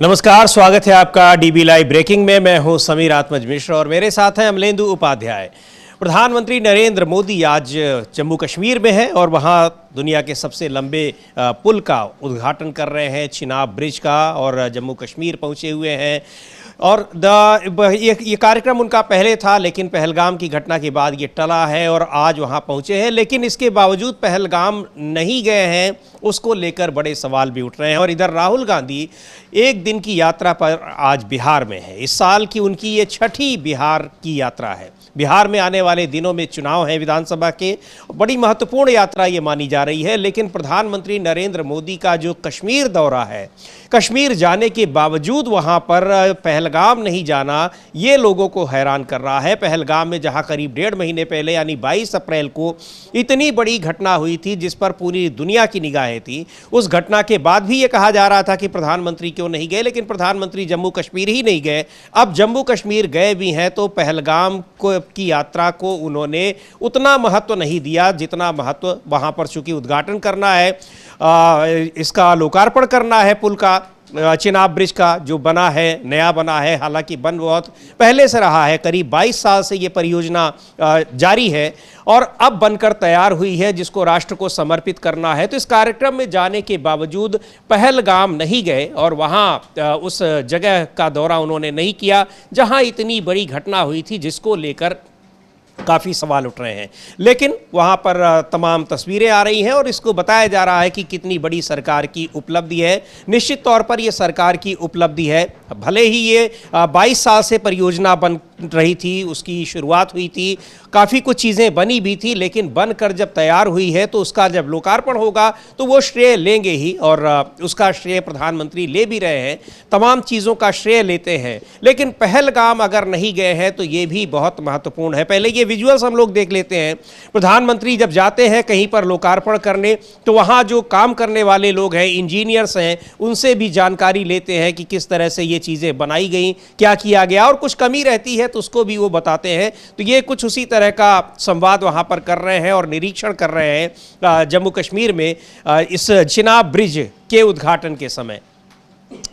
नमस्कार, स्वागत है आपका डीबी लाइव ब्रेकिंग में। मैं हूं समीर आत्मज मिश्र और मेरे साथ हैं अमलेंदु उपाध्याय। प्रधानमंत्री नरेंद्र मोदी आज जम्मू कश्मीर में हैं और वहां दुनिया के सबसे लंबे पुल का उद्घाटन कर रहे हैं, चिनाब ब्रिज का, और जम्मू कश्मीर पहुंचे हुए हैं। और ये कार्यक्रम उनका पहले था, लेकिन पहलगाम की घटना के बाद ये टला है और आज वहाँ पहुँचे हैं। लेकिन इसके बावजूद पहलगाम नहीं गए हैं, उसको लेकर बड़े सवाल भी उठ रहे हैं। और इधर राहुल गांधी एक दिन की यात्रा पर आज बिहार में है। इस साल की उनकी ये छठी बिहार की यात्रा है। बिहार में आने वाले दिनों में चुनाव है विधानसभा के, बड़ी महत्वपूर्ण यात्रा ये मानी जा रही है। लेकिन प्रधानमंत्री नरेंद्र मोदी का जो कश्मीर दौरा है, कश्मीर जाने के बावजूद वहाँ पर पहलगाम नहीं जाना, ये लोगों को हैरान कर रहा है। पहलगाम में जहाँ करीब 1.5 महीने पहले यानी 22 अप्रैल को इतनी बड़ी घटना हुई थी जिस पर पूरी दुनिया की निगाहें थी, उस घटना के बाद भी ये कहा जा रहा था कि प्रधानमंत्री क्यों नहीं गए, लेकिन प्रधानमंत्री जम्मू कश्मीर ही नहीं गए। अब जम्मू कश्मीर गए भी हैं तो पहलगाम की यात्रा को उन्होंने उतना महत्व नहीं दिया जितना महत्व वहाँ पर चूंकि उद्घाटन करना है, इसका लोकार्पण करना है पुल का, चिनाब ब्रिज का जो बना है, नया बना है। हालांकि बन बहुत पहले से रहा है, करीब 22 साल से ये परियोजना जारी है और अब बनकर तैयार हुई है, जिसको राष्ट्र को समर्पित करना है। तो इस कार्यक्रम में जाने के बावजूद पहलगाम नहीं गए और वहाँ उस जगह का दौरा उन्होंने नहीं किया जहाँ इतनी बड़ी घटना हुई थी, जिसको लेकर काफ़ी सवाल उठ रहे हैं। लेकिन वहाँ पर तमाम तस्वीरें आ रही हैं और इसको बताया जा रहा है कि कितनी बड़ी सरकार की उपलब्धि है। निश्चित तौर पर यह सरकार की उपलब्धि है। भले ही ये 22 साल से परियोजना बन रही थी, उसकी शुरुआत हुई थी, काफ़ी कुछ चीज़ें बनी भी थी, लेकिन बनकर जब तैयार हुई है तो उसका जब लोकार्पण होगा तो वो श्रेय लेंगे ही, और उसका श्रेय प्रधानमंत्री ले भी रहे हैं, तमाम चीज़ों का श्रेय लेते हैं। लेकिन पहलगाम अगर नहीं गए हैं तो ये भी बहुत महत्वपूर्ण है। पहले ये विजुअल्स हम लोग देख लेते हैं। प्रधानमंत्री जब जाते हैं कहीं पर लोकार्पण करने तो वहाँ जो काम करने वाले लोग हैं, इंजीनियर्स हैं, उनसे भी जानकारी लेते हैं कि किस तरह से ये चीज़ें बनाई गई, क्या किया गया, और कुछ कमी रहती है तो उसको भी वो बताते हैं। तो ये कुछ उसी तरह का संवाद वहाँ पर कर रहे हैं और निरीक्षण कर रहे हैं जम्मू कश्मीर में इस चिनाब ब्रिज के उद्घाटन के समय।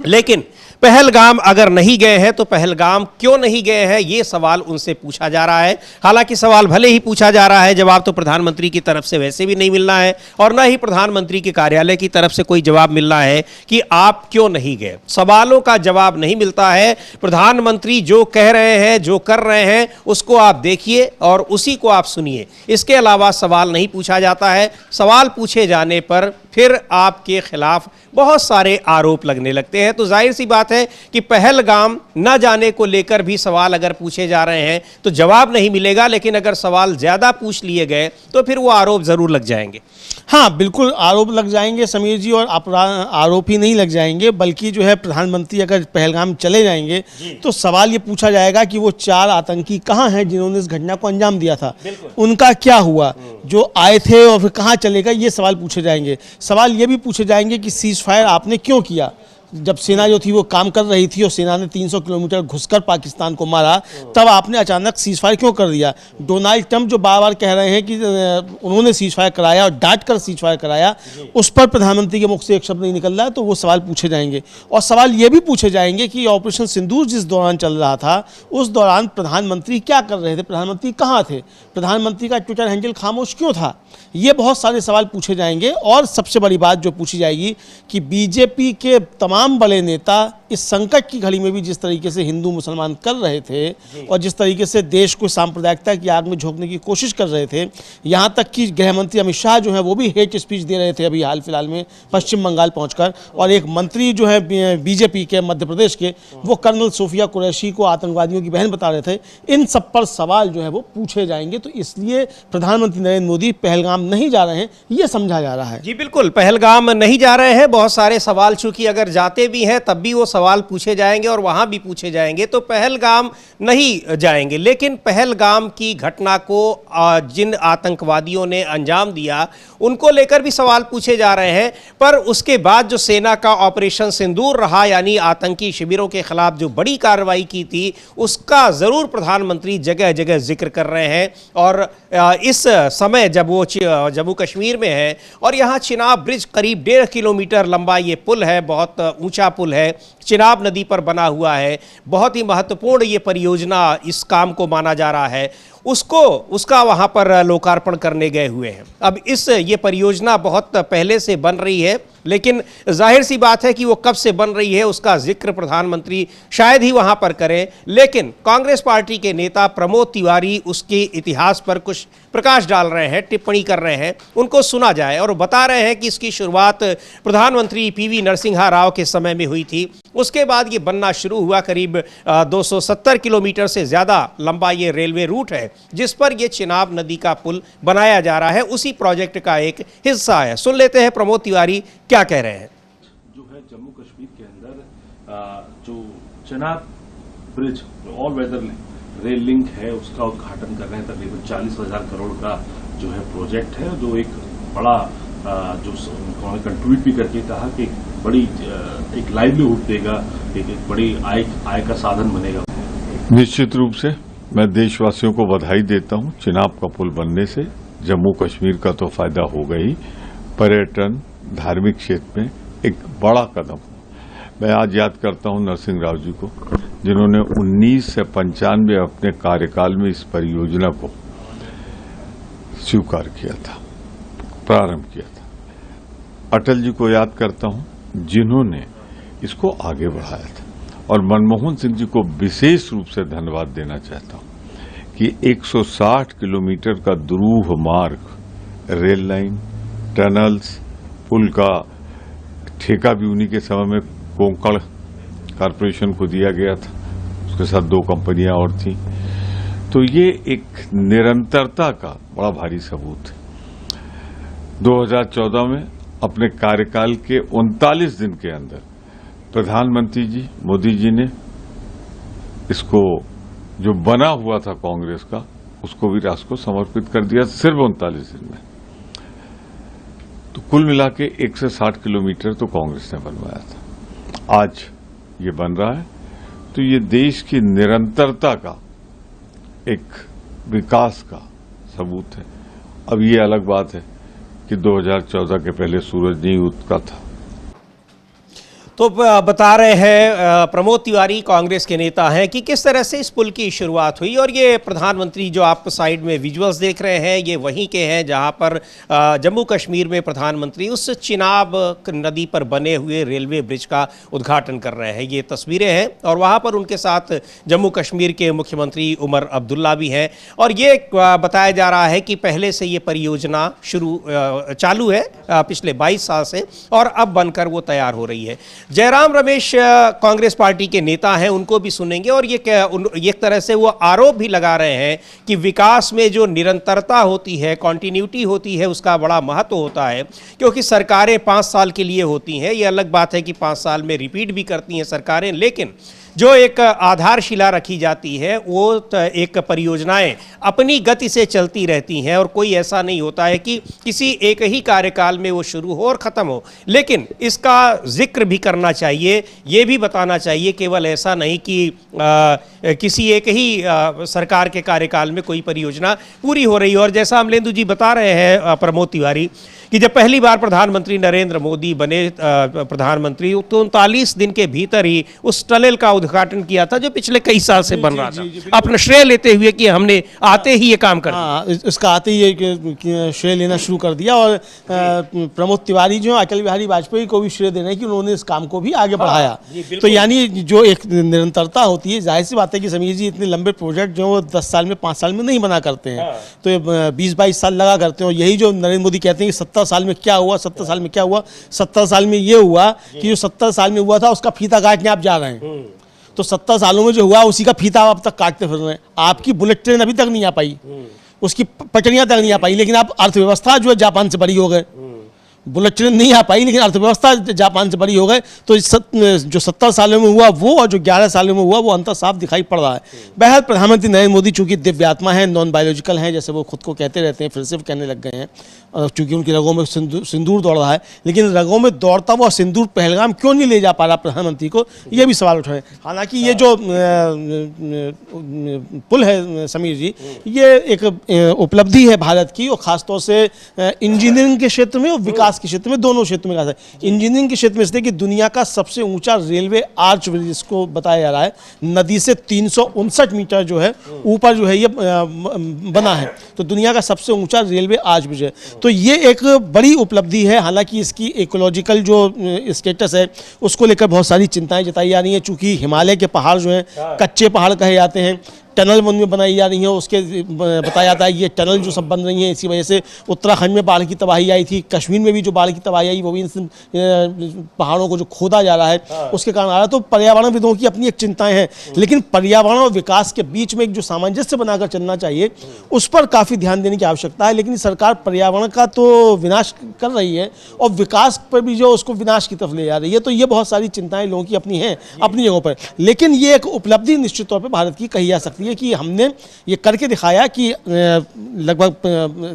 लेकिन पहलगाम अगर नहीं गए हैं तो पहलगाम क्यों नहीं गए हैं, ये सवाल उनसे पूछा जा रहा है। हालांकि सवाल भले ही पूछा जा रहा है, जवाब तो प्रधानमंत्री की तरफ से वैसे भी नहीं मिलना है और ना ही प्रधानमंत्री के कार्यालय की तरफ से कोई जवाब मिलना है कि आप क्यों नहीं गए। सवालों का जवाब नहीं मिलता है। प्रधानमंत्री जो कह रहे हैं, जो कर रहे हैं, उसको आप देखिए और उसी को आप सुनिए। इसके अलावा सवाल नहीं पूछा जाता है। सवाल पूछे जाने पर फिर आपके खिलाफ बहुत सारे आरोप लगने लगते हैं। तो जाहिर सी बात है कि पहलगाम न जाने को लेकर भी सवाल अगर पूछे जा रहे हैं तो जवाब नहीं मिलेगा, लेकिन अगर सवाल ज़्यादा पूछ लिए गए तो फिर वो आरोप ज़रूर लग जाएंगे। हाँ, बिल्कुल आरोप लग जाएंगे समीर जी, और आरोप ही नहीं लग जाएंगे बल्कि जो है प्रधानमंत्री अगर पहलगाम चले जाएंगे तो सवाल ये पूछा जाएगा कि वो 4 आतंकी कहाँ हैं जिन्होंने इस घटना को अंजाम दिया था, उनका क्या हुआ, जो आए थे और फिर कहाँ चले गए, ये सवाल पूछे जाएंगे। सवाल ये भी पूछे जाएंगे कि सीज फायर आपने क्यों किया, जब सेना जो थी वो काम कर रही थी और सेना ने 300 किलोमीटर घुसकर पाकिस्तान को मारा, तब आपने अचानक सीज फायर क्यों कर दिया। डोनाल्ड ट्रंप जो बार बार कह रहे हैं कि उन्होंने सीज फायर कराया और डांट कर सीज फायर कराया, उस पर प्रधानमंत्री के मुख से एक शब्द नहीं निकल रहा है, तो वो सवाल पूछे जाएंगे। और सवाल ये भी पूछे जाएंगे कि ऑपरेशन सिंदूर जिस दौरान चल रहा था उस दौरान प्रधानमंत्री क्या कर रहे थे, प्रधानमंत्री कहाँ थे, प्रधानमंत्री का ट्विटर हैंडल खामोश क्यों था। ये बहुत सारे सवाल पूछे जाएंगे। और सबसे बड़ी बात जो पूछी जाएगी कि बीजेपी के तमाम बड़े नेता इस संकट की घड़ी में भी जिस तरीके से हिंदू मुसलमान कर रहे थे और जिस तरीके से देश को सांप्रदायिकता की आग में झोंकने की कोशिश कर रहे थे, यहाँ तक कि गृह मंत्री अमित शाह जो है वो भी हेट स्पीच दे रहे थे अभी हाल फिलहाल में पश्चिम बंगाल पहुंचकर, और एक मंत्री जो है बीजेपी के मध्य प्रदेश के, वो कर्नल सोफिया कुरैशी को आतंकवादियों की बहन बता रहे थे। इन सब पर सवाल जो है वो पूछे जाएंगे। तो इसलिए प्रधानमंत्री नरेंद्र मोदी पहलगाम नहीं जा रहे हैं, ये समझा जा रहा है। जी बिल्कुल, पहलगाम नहीं जा रहे हैं। बहुत सारे सवाल चूंकि अगर जाते भी हैं तब भी वो सवाल पूछे जाएंगे और वहां भी पूछे जाएंगे, तो पहलगाम नहीं जाएंगे। लेकिन पहलगाम की घटना को जिन आतंकवादियों ने अंजाम दिया उनको लेकर भी सवाल पूछे जा रहे हैं। पर उसके बाद जो सेना का ऑपरेशन सिंदूर रहा, यानी आतंकी शिविरों के खिलाफ जो बड़ी कार्रवाई की थी, उसका जरूर प्रधानमंत्री जगह जगह जिक्र कर रहे हैं। और इस समय जब वो जम्मू कश्मीर में है और यहाँ चिनाब ब्रिज करीब 1.5 किलोमीटर लंबा ये पुल है, बहुत ऊंचा पुल है, चिनाब नदी पर बना हुआ है, बहुत ही महत्वपूर्ण ये परियोजना इस काम को माना जा रहा है, उसका वहां पर लोकार्पण करने गए हुए हैं। अब ये परियोजना बहुत पहले से बन रही है, लेकिन जाहिर सी बात है कि वो कब से बन रही है उसका जिक्र प्रधानमंत्री शायद ही वहां पर करें, लेकिन कांग्रेस पार्टी के नेता प्रमोद तिवारी उसके इतिहास पर कुछ प्रकाश डाल रहे हैं, टिप्पणी कर रहे हैं, उनको सुना जाए। और बता रहे हैं कि इसकी शुरुआत प्रधानमंत्री पीवी नरसिम्हा राव के समय में हुई थी, उसके बाद ये बनना शुरू हुआ। करीब 270 किलोमीटर से ज़्यादा लंबा ये रेलवे रूट है जिस पर ये चिनाब नदी का पुल बनाया जा रहा है, उसी प्रोजेक्ट का एक हिस्सा है। सुन लेते हैं प्रमोद तिवारी क्या कह रहे हैं। जो है जम्मू कश्मीर के अंदर जो Chenab bridge all weather rail link है उसका उद्घाटन कर रहे हैं। तकरीबन 40,000 करोड़ का जो है प्रोजेक्ट है, जो एक बड़ा जो उन्होंने ट्वीट भी करके कहा कि बड़ी एक लाइवलीहुड देगा, एक बड़ी आय का साधन बनेगा। निश्चित रूप से मैं देशवासियों को बधाई देता हूं। चिनाब का पुल बनने से जम्मू कश्मीर का तो फायदा होगा ही, पर्यटन धार्मिक क्षेत्र में एक बड़ा कदम हो। मैं आज याद करता हूं नरसिंह राव जी को, जिन्होंने 1995 अपने कार्यकाल में इस परियोजना को स्वीकार किया था, प्रारंभ किया था। अटल जी को याद करता हूं, जिन्होंने इसको आगे बढ़ाया था। और मनमोहन सिंह जी को विशेष रूप से धन्यवाद देना चाहता हूं कि 160 किलोमीटर का दुरूह मार्ग, रेल लाइन, टनल्स, पुल का ठेका भी उन्हीं के समय में कोंकण कॉरपोरेशन को दिया गया था, उसके साथ 2 कंपनियां और थीं। तो ये एक निरंतरता का बड़ा भारी सबूत है। 2014 में अपने कार्यकाल के 39 दिन के अंदर प्रधानमंत्री जी मोदी जी ने इसको जो बना हुआ था कांग्रेस का, उसको भी राष्ट्र को समर्पित कर दिया, सिर्फ 39 दिन में। तो कुल मिला के 160 किलोमीटर तो कांग्रेस ने बनवाया था। आज ये बन रहा है, तो ये देश की निरंतरता का एक विकास का सबूत है। अब ये अलग बात है कि 2014 के पहले सूरज नहीं उगता था। तो बता रहे हैं प्रमोद तिवारी, कांग्रेस के नेता हैं, कि किस तरह से इस पुल की शुरुआत हुई। और ये प्रधानमंत्री जो आप साइड में विजुअल्स देख रहे हैं, ये वहीं के हैं जहां पर जम्मू कश्मीर में प्रधानमंत्री उस चिनाब नदी पर बने हुए रेलवे ब्रिज का उद्घाटन कर रहे हैं। ये तस्वीरें हैं और वहां पर उनके साथ जम्मू कश्मीर के मुख्यमंत्री उमर अब्दुल्ला भी हैं। और ये बताया जा रहा है कि पहले से ये परियोजना चालू है पिछले 22 साल से, और अब बनकर वो तैयार हो रही है। जयराम रमेश कांग्रेस पार्टी के नेता हैं, उनको भी सुनेंगे। और ये एक तरह से वो आरोप भी लगा रहे हैं कि विकास में जो निरंतरता होती है, कॉन्टिन्यूटी होती है, उसका बड़ा महत्व होता है। क्योंकि सरकारें 5 साल के लिए होती हैं, ये अलग बात है कि 5 साल में रिपीट भी करती हैं सरकारें, लेकिन जो एक आधारशिला रखी जाती है वो एक परियोजनाएं अपनी गति से चलती रहती हैं। और कोई ऐसा नहीं होता है कि किसी एक ही कार्यकाल में वो शुरू हो और ख़त्म हो। लेकिन इसका जिक्र भी करना चाहिए, ये भी बताना चाहिए, केवल ऐसा नहीं कि किसी एक ही सरकार के कार्यकाल में कोई परियोजना पूरी हो रही है। और जैसा अमलेंदु जी बता रहे हैं प्रमोद तिवारी, कि जब पहली बार प्रधानमंत्री नरेंद्र मोदी बने प्रधानमंत्री, तो 39 दिन के भीतर ही उस टनल का उद्घाटन किया था जो पिछले कई साल से बन रहा था। अपना श्रेय लेते हुए कि हमने आते ही ये काम कर दिया। इसका आते ही ये श्रेय लेना शुरू कर दिया। और प्रमोद तिवारी जो अटल बिहारी वाजपेयी को भी श्रेय देना है कि उन्होंने इस काम को भी आगे बढ़ाया। तो यानी जो एक निरंतरता होती है, जाहिर सी बात है कि समीर जी इतने लंबे प्रोजेक्ट जो 10 साल में 5 साल में नहीं बना करते हैं, तो 20-22 साल लगा करते हैं। और यही जो नरेंद्र मोदी कहते हैं कि 70 साल में क्या हुआ, 70 साल में क्या हुआ, 70 साल में ये हुआ कि जो 70 साल में हुआ था उसका फीता काटने आप जा रहे हैं। तो 70 सालों में जो हुआ उसी का फीता आप अब तक काटते फिर रहे हैं। आपकी बुलेट ट्रेन अभी तक नहीं आ पाई, उसकी पटरियां तक नहीं आ पाई, लेकिन आप अर्थव्यवस्था जो है जापान से बड़ी हो गए। बुलेट ट्रेन नहीं आ पाई लेकिन अर्थव्यवस्था जापान से बड़ी हो गए। तो जो 70 सालों में हुआ वो और जो 11 सालों में हुआ वो अंतर साफ दिखाई पड़ रहा है। बहरहाल प्रधानमंत्री नरेंद्र मोदी चूंकि दिव्य आत्मा है, नॉन बायोलॉजिकल हैं, जैसे वो खुद को कहते रहते हैं, फिर से कहने लग गए हैं, चूंकि उनकी रगों में सिंदूर दौड़ रहा है। लेकिन रगों में दौड़ता हुआ सिंदूर पहलगाम क्यों नहीं ले जा पा रहा प्रधानमंत्री को, ये भी सवाल उठाए। हालांकि ये जो पुल है समीर जी, ये एक उपलब्धि है भारत की, और खासतौर से इंजीनियरिंग के क्षेत्र में और विकास विकास के क्षेत्र में, दोनों क्षेत्र में विकास है। इंजीनियरिंग के क्षेत्र में इसलिए कि दुनिया का सबसे ऊंचा रेलवे आर्च ब्रिज इसको बताया जा रहा है, नदी से 359 मीटर जो है ऊपर जो है ये बना है, तो दुनिया का सबसे ऊंचा रेलवे आर्च ब्रिज है। तो ये एक बड़ी उपलब्धि है। हालांकि इसकी इकोलॉजिकल जो स्टेटस है उसको लेकर बहुत सारी चिंताएं जताई जा रही हैं, चूंकि हिमालय के पहाड़ जो हैं कच्चे पहाड़ कहे जाते हैं, टनल में बनाई जा रही है, उसके बताया जाता है ये टनल जो सब बन रही हैं इसी वजह से उत्तराखंड में बाढ़ की तबाही आई थी, कश्मीर में भी जो बाढ़ की तबाही आई वो भी इन पहाड़ों को जो खोदा जा रहा है उसके कारण आ रहा है। तो पर्यावरणविदों की अपनी एक चिंताएं हैं, लेकिन पर्यावरण और विकास के बीच में एक जो सामंजस्य बनाकर चलना चाहिए उस पर काफ़ी ध्यान देने की आवश्यकता है। लेकिन सरकार पर्यावरण का तो विनाश कर रही है और विकास पर भी जो उसको विनाश की तरफ ले जा रही है, तो ये बहुत सारी चिंताएं लोगों की अपनी हैं अपनी जगहों पर। लेकिन ये एक उपलब्धि निश्चित तौर पर भारत की कही जा सकती है कि हमने ये करके दिखाया कि लगभग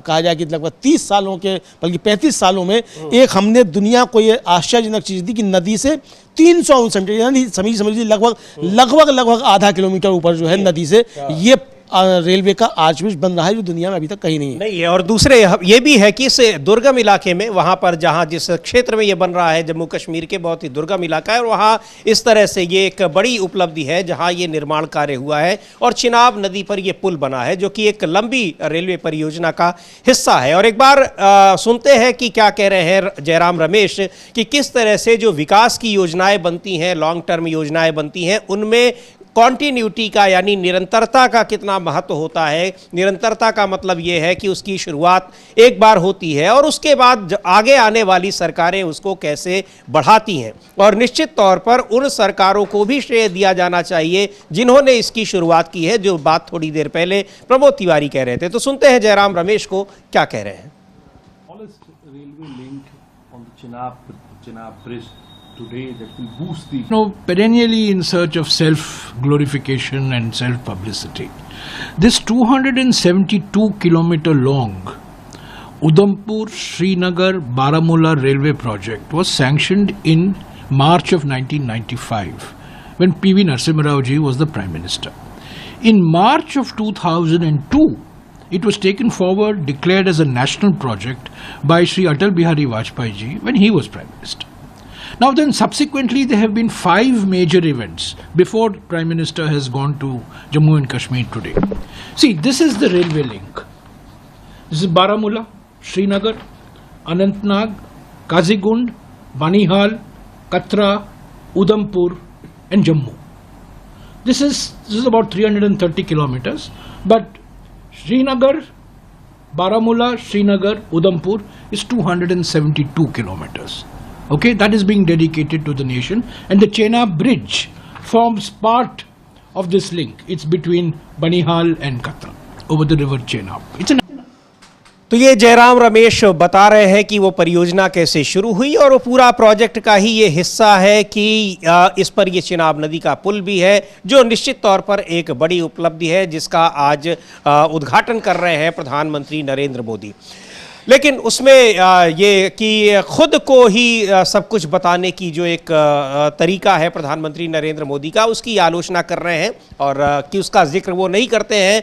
कहा जाए कि लगभग 30 सालों के बल्कि 35 सालों में एक हमने दुनिया को ये आश्चर्यजनक चीज़ दी कि नदी से 359 मीटर यानी समझिए लगभग आधा किलोमीटर ऊपर जो है नदी से ये रेलवे का आर्च ब्रिज बन रहा है, जो दुनिया में अभी तक कहीं नहीं है। और दूसरे ये भी है कि इस दुर्गम इलाके में वहां पर जहां जिस क्षेत्र में ये बन रहा है जम्मू कश्मीर के बहुत ही दुर्गम इलाका है और वहां इस तरह से ये एक बड़ी उपलब्धि है जहां ये निर्माण कार्य हुआ है और चिनाब नदी पर ये पुल बना है जो कि एक लंबी रेलवे परियोजना का हिस्सा है। और एक बार सुनते हैं कि क्या कह रहे हैं जयराम रमेश कि किस तरह से जो विकास की योजनाएं बनती हैं, लॉन्ग टर्म योजनाएं बनती हैं, उनमें कॉन्टिन्यूटी का यानी निरंतरता का कितना महत्व होता है। निरंतरता का मतलब यह है कि उसकी शुरुआत एक बार होती है और उसके बाद आगे आने वाली सरकारें उसको कैसे बढ़ाती हैं। और निश्चित तौर पर उन सरकारों को भी श्रेय दिया जाना चाहिए जिन्होंने इसकी शुरुआत की है, जो बात थोड़ी देर पहले प्रमोद तिवारी कह रहे थे। तो सुनते हैं जयराम रमेश को क्या कह रहे हैं। Railway link on the Chenab Bridge today that will boost the perennially in search of self-glorification and self-publicity. This 272 kilometer long Udhampur-Srinagar-Baramulla railway project was sanctioned in March of 1995 when P.V. Narasimha Rao ji was the Prime Minister. In March of 2002, it was taken forward, declared as a national project by Sri Atal Bihari Vajpayee ji when he was Prime Minister. Now then, subsequently there have been 5 major events before Prime Minister has gone to Jammu and Kashmir today. See, this is the railway link. This is Baramulla, Srinagar, Anantnag, Kazigund, Banihal, Katra, Udhampur and Jammu. This is about 330 kilometers, but Srinagar, Baramulla, Srinagar, Udhampur is 272 kilometers. Okay, that is being dedicated to the nation, and the Chenab Bridge forms part of this link. It's between Banihal and Katra over the river Chenab. It's an तो ये जयराम रमेश बता रहे हैं कि वो परियोजना कैसे शुरू हुई और वो पूरा प्रोजेक्ट का ही ये हिस्सा है कि इस पर ये चिनाब नदी का पुल भी है जो निश्चित तौर पर एक बड़ी उपलब्धि है जिसका आज उद्घाटन कर रहे हैं प्रधानमंत्री नरेंद्र मोदी। लेकिन उसमें ये कि खुद को ही सब कुछ बताने की जो एक तरीका है प्रधानमंत्री नरेंद्र मोदी का, उसकी आलोचना कर रहे हैं और कि उसका जिक्र वो नहीं करते हैं,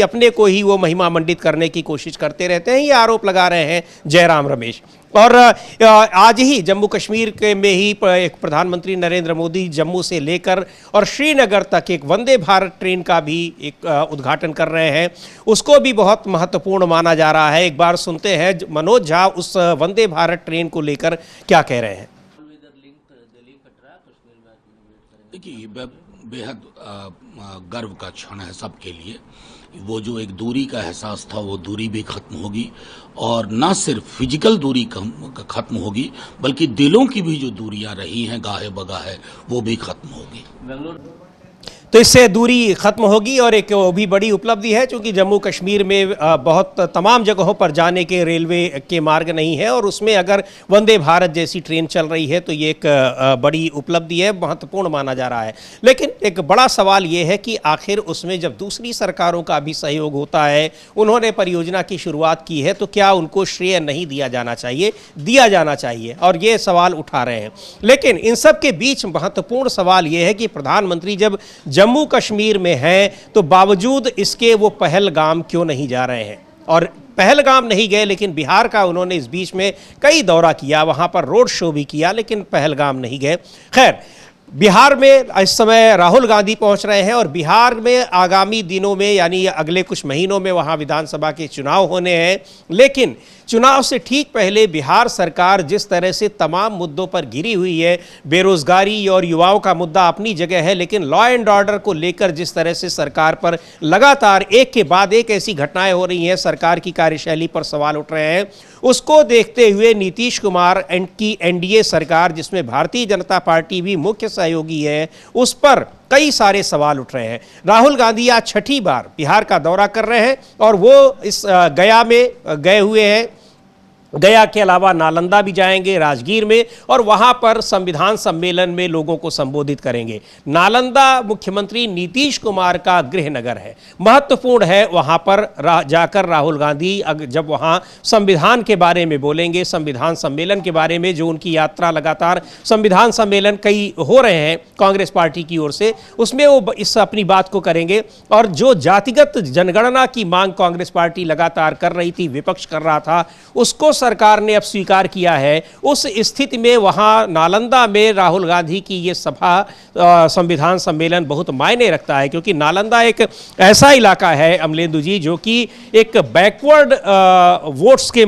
अपने को ही वो महिमा मंडित करने की कोशिश करते रहते हैं, ये आरोप लगा रहे हैं जयराम रमेश। और आज ही जम्मू कश्मीर के में ही एक प्रधानमंत्री नरेंद्र मोदी जम्मू से लेकर और श्रीनगर तक एक वंदे भारत ट्रेन का भी एक उद्घाटन कर रहे हैं, उसको भी बहुत महत्वपूर्ण माना जा रहा है। एक बार सुनते हैं मनोज झा उस वंदे भारत ट्रेन को लेकर क्या कह रहे हैं। देखिए, बेहद गर्व का क्षण है सबके लिए। वो जो एक दूरी का एहसास था वो दूरी भी खत्म होगी और न सिर्फ फिजिकल दूरी खत्म होगी बल्कि दिलों की भी जो दूरियां रही हैं गाहे बगाहे वो भी खत्म होगी। तो इससे दूरी खत्म होगी और एक वो भी बड़ी उपलब्धि है क्योंकि जम्मू कश्मीर में बहुत तमाम जगहों पर जाने के रेलवे के मार्ग नहीं है और उसमें अगर वंदे भारत जैसी ट्रेन चल रही है तो ये एक बड़ी उपलब्धि है, महत्वपूर्ण माना जा रहा है। लेकिन एक बड़ा सवाल ये है कि आखिर उसमें जब दूसरी सरकारों का भी सहयोग होता है, उन्होंने परियोजना की शुरुआत की है, तो क्या उनको श्रेय नहीं दिया जाना चाहिए? दिया जाना चाहिए और ये सवाल उठा रहे हैं। लेकिन इन सब के बीच महत्वपूर्ण सवाल ये है कि प्रधानमंत्री जब जम्मू कश्मीर में हैं तो बावजूद इसके वो पहलगाम क्यों नहीं जा रहे हैं? और पहलगाम नहीं गए, लेकिन बिहार का उन्होंने इस बीच में कई दौरा किया, वहां पर रोड शो भी किया, लेकिन पहलगाम नहीं गए। खैर, बिहार में इस समय राहुल गांधी पहुंच रहे हैं और बिहार में आगामी दिनों में यानी अगले कुछ महीनों में वहां विधानसभा के चुनाव होने हैं। लेकिन चुनाव से ठीक पहले बिहार सरकार जिस तरह से तमाम मुद्दों पर घिरी हुई है, बेरोजगारी और युवाओं का मुद्दा अपनी जगह है, लेकिन लॉ एंड ऑर्डर को लेकर जिस तरह से सरकार पर लगातार एक के बाद एक ऐसी घटनाएं हो रही हैं, सरकार की कार्यशैली पर सवाल उठ रहे हैं, उसको देखते हुए नीतीश कुमार की एनडीए सरकार, जिसमें भारतीय जनता पार्टी भी मुख्य सहयोगी है, उस पर कई सारे सवाल उठ रहे हैं। राहुल गांधी आज छठी बार बिहार का दौरा कर रहे हैं और वो इस गया में गए हुए हैं। गया के अलावा नालंदा भी जाएंगे, राजगीर में, और वहां पर संविधान सम्मेलन में लोगों को संबोधित करेंगे। नालंदा मुख्यमंत्री नीतीश कुमार का गृह नगर है, महत्वपूर्ण है। वहां पर जाकर राहुल गांधी जब वहां संविधान के बारे में बोलेंगे, संविधान सम्मेलन के बारे में, जो उनकी यात्रा लगातार संविधान सम्मेलन कई हो रहे हैं कांग्रेस पार्टी की ओर से, उसमें वो इस अपनी बात को करेंगे। और जो जातिगत जनगणना की मांग कांग्रेस पार्टी लगातार कर रही थी, विपक्ष कर रहा था, उसको सरकार ने अब स्वीकार किया है। उस स्थिति में वहां नालंदा में राहुल गांधी की ये सभा, संविधान सम्मेलन बहुत मायने रखता है, क्योंकि नालंदा एक ऐसा इलाका है अमलेंदु जी, जो कि एक बैकवर्ड वोट्स के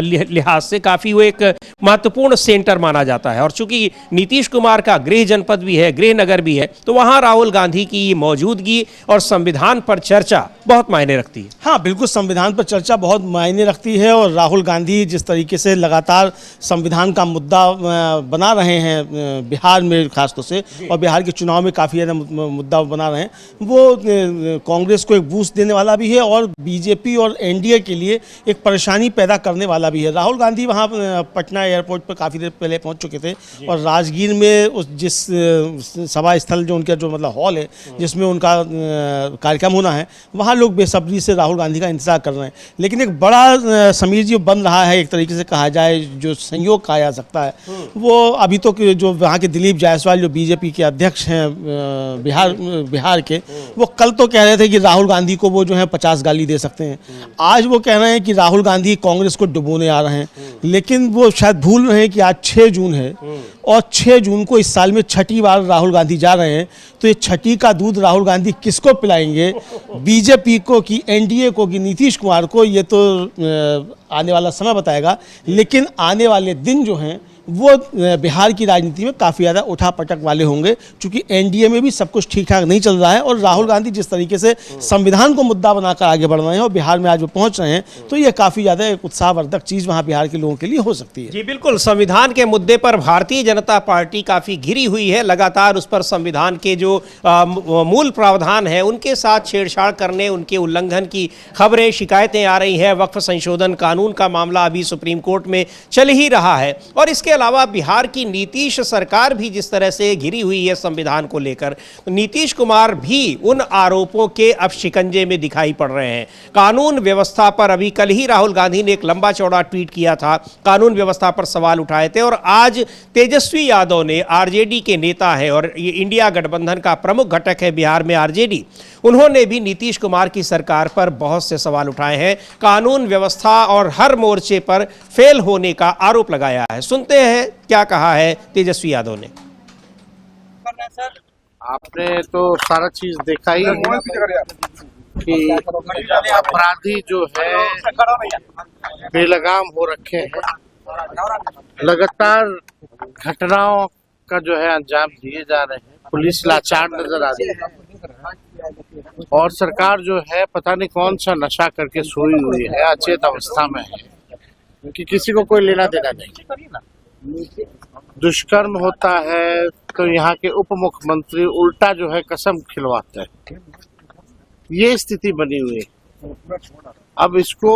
लिहाज से काफी वो एक महत्वपूर्ण सेंटर माना जाता है। और चूंकि नीतीश कुमार का गृह जनपद भी है, गृह नगर भी है, तो वहां राहुल गांधी की मौजूदगी और संविधान पर चर्चा बहुत मायने रखती है। हाँ, बिल्कुल, संविधान पर चर्चा बहुत मायने रखती है। और राहुल गांधी जिस तरीके से लगातार संविधान का मुद्दा बना रहे हैं बिहार में खासतौर से, और बिहार के चुनाव में काफ़ी ज़्यादा मुद्दा बना रहे हैं, वो कांग्रेस को एक बूस्ट देने वाला भी है और बीजेपी और एनडीए के लिए एक परेशानी पैदा करने वाला भी है। राहुल गांधी वहाँ पटना एयरपोर्ट पर काफ़ी देर पहले पहुँच चुके थे और राजगीर में उस जिस सभा स्थल जो उनका जो मतलब हॉल है जिसमें उनका कार्यक्रम होना है, वहाँ लोग बेसब्री से राहुल गांधी का इंतजार कर रहे हैं। लेकिन एक बड़ा समीर जी बन रहा है, एक तरीके से कहा जाए, जो संयोग कहा जा सकता है, वो अभी तो जो वहाँ के दिलीप जायसवाल जो बीजेपी के अध्यक्ष हैं बिहार के, वो कल तो कह रहे थे कि राहुल गांधी को वो जो है 50 गाली दे सकते हैं। आज वो कह रहे हैं कि राहुल गांधी कांग्रेस को डुबोने आ रहे हैं। लेकिन वो शायद भूल रहे हैं कि आज 6 जून है और 6 जून को इस साल में छठी बार राहुल गांधी जा रहे हैं। तो ये छठी का दूध राहुल गांधी किसको पिलाएंगे, बीजेपी को कि एनडीए को कि नीतीश कुमार को, ये तो आने वाला समय बताएगा। लेकिन आने वाले दिन जो हैं वो बिहार की राजनीति में काफ़ी ज़्यादा उठापटक वाले होंगे, क्योंकि एनडीए में भी सब कुछ ठीक ठाक नहीं चल रहा है। और राहुल गांधी जिस तरीके से संविधान को मुद्दा बनाकर आगे बढ़ रहे हैं और बिहार में आज वो पहुंच रहे हैं, तो ये काफ़ी ज़्यादा एक उत्साहवर्धक चीज़ वहाँ बिहार के लोगों के लिए हो सकती है। जी बिल्कुल, संविधान के मुद्दे पर भारतीय जनता पार्टी काफ़ी घिरी हुई है। लगातार उस पर संविधान के जो मूल प्रावधान है उनके साथ छेड़छाड़ करने, उनके उल्लंघन की खबरें, शिकायतें आ रही हैं। वक्फ संशोधन कानून का मामला अभी सुप्रीम कोर्ट में चल ही रहा है। और इसके अलावा बिहार की नीतीश सरकार भी जिस तरह से घिरी हुई है संविधान को लेकर, नीतीश कुमार भी उन आरोपों के अब शिकंजे में दिखाई पड़ रहे हैं। कानून व्यवस्था पर अभी कल ही राहुल गांधी ने एक लंबा चौड़ा ट्वीट किया था, कानून व्यवस्था पर सवाल उठाए थे। और आज तेजस्वी यादव ने, आरजेडी के नेता है और ये इंडिया गठबंधन का प्रमुख घटक है बिहार में आरजेडी, उन्होंने भी नीतीश कुमार की सरकार पर बहुत से सवाल उठाए हैं, कानून व्यवस्था और हर मोर्चे पर फेल होने का आरोप लगाया है। सुनते हैं क्या कहा है तेजस्वी यादव ने। आपने तो सारा चीज देखा ही है कि अपराधी जो है बेलगाम हो रखे हैं, लगातार घटनाओं का जो है अंजाम दिए जा रहे हैं, पुलिस लाचार नजर आ रही है और सरकार जो है पता नहीं कौन सा नशा करके सोई हुई है, अचेत अवस्था में है कि किसी को कोई लेना देना नहीं। दुष्कर्म होता है तो यहाँ के उप मुख्यमंत्री उल्टा जो है कसम खिलवाते हैं, ये स्थिति बनी हुई है। अब इसको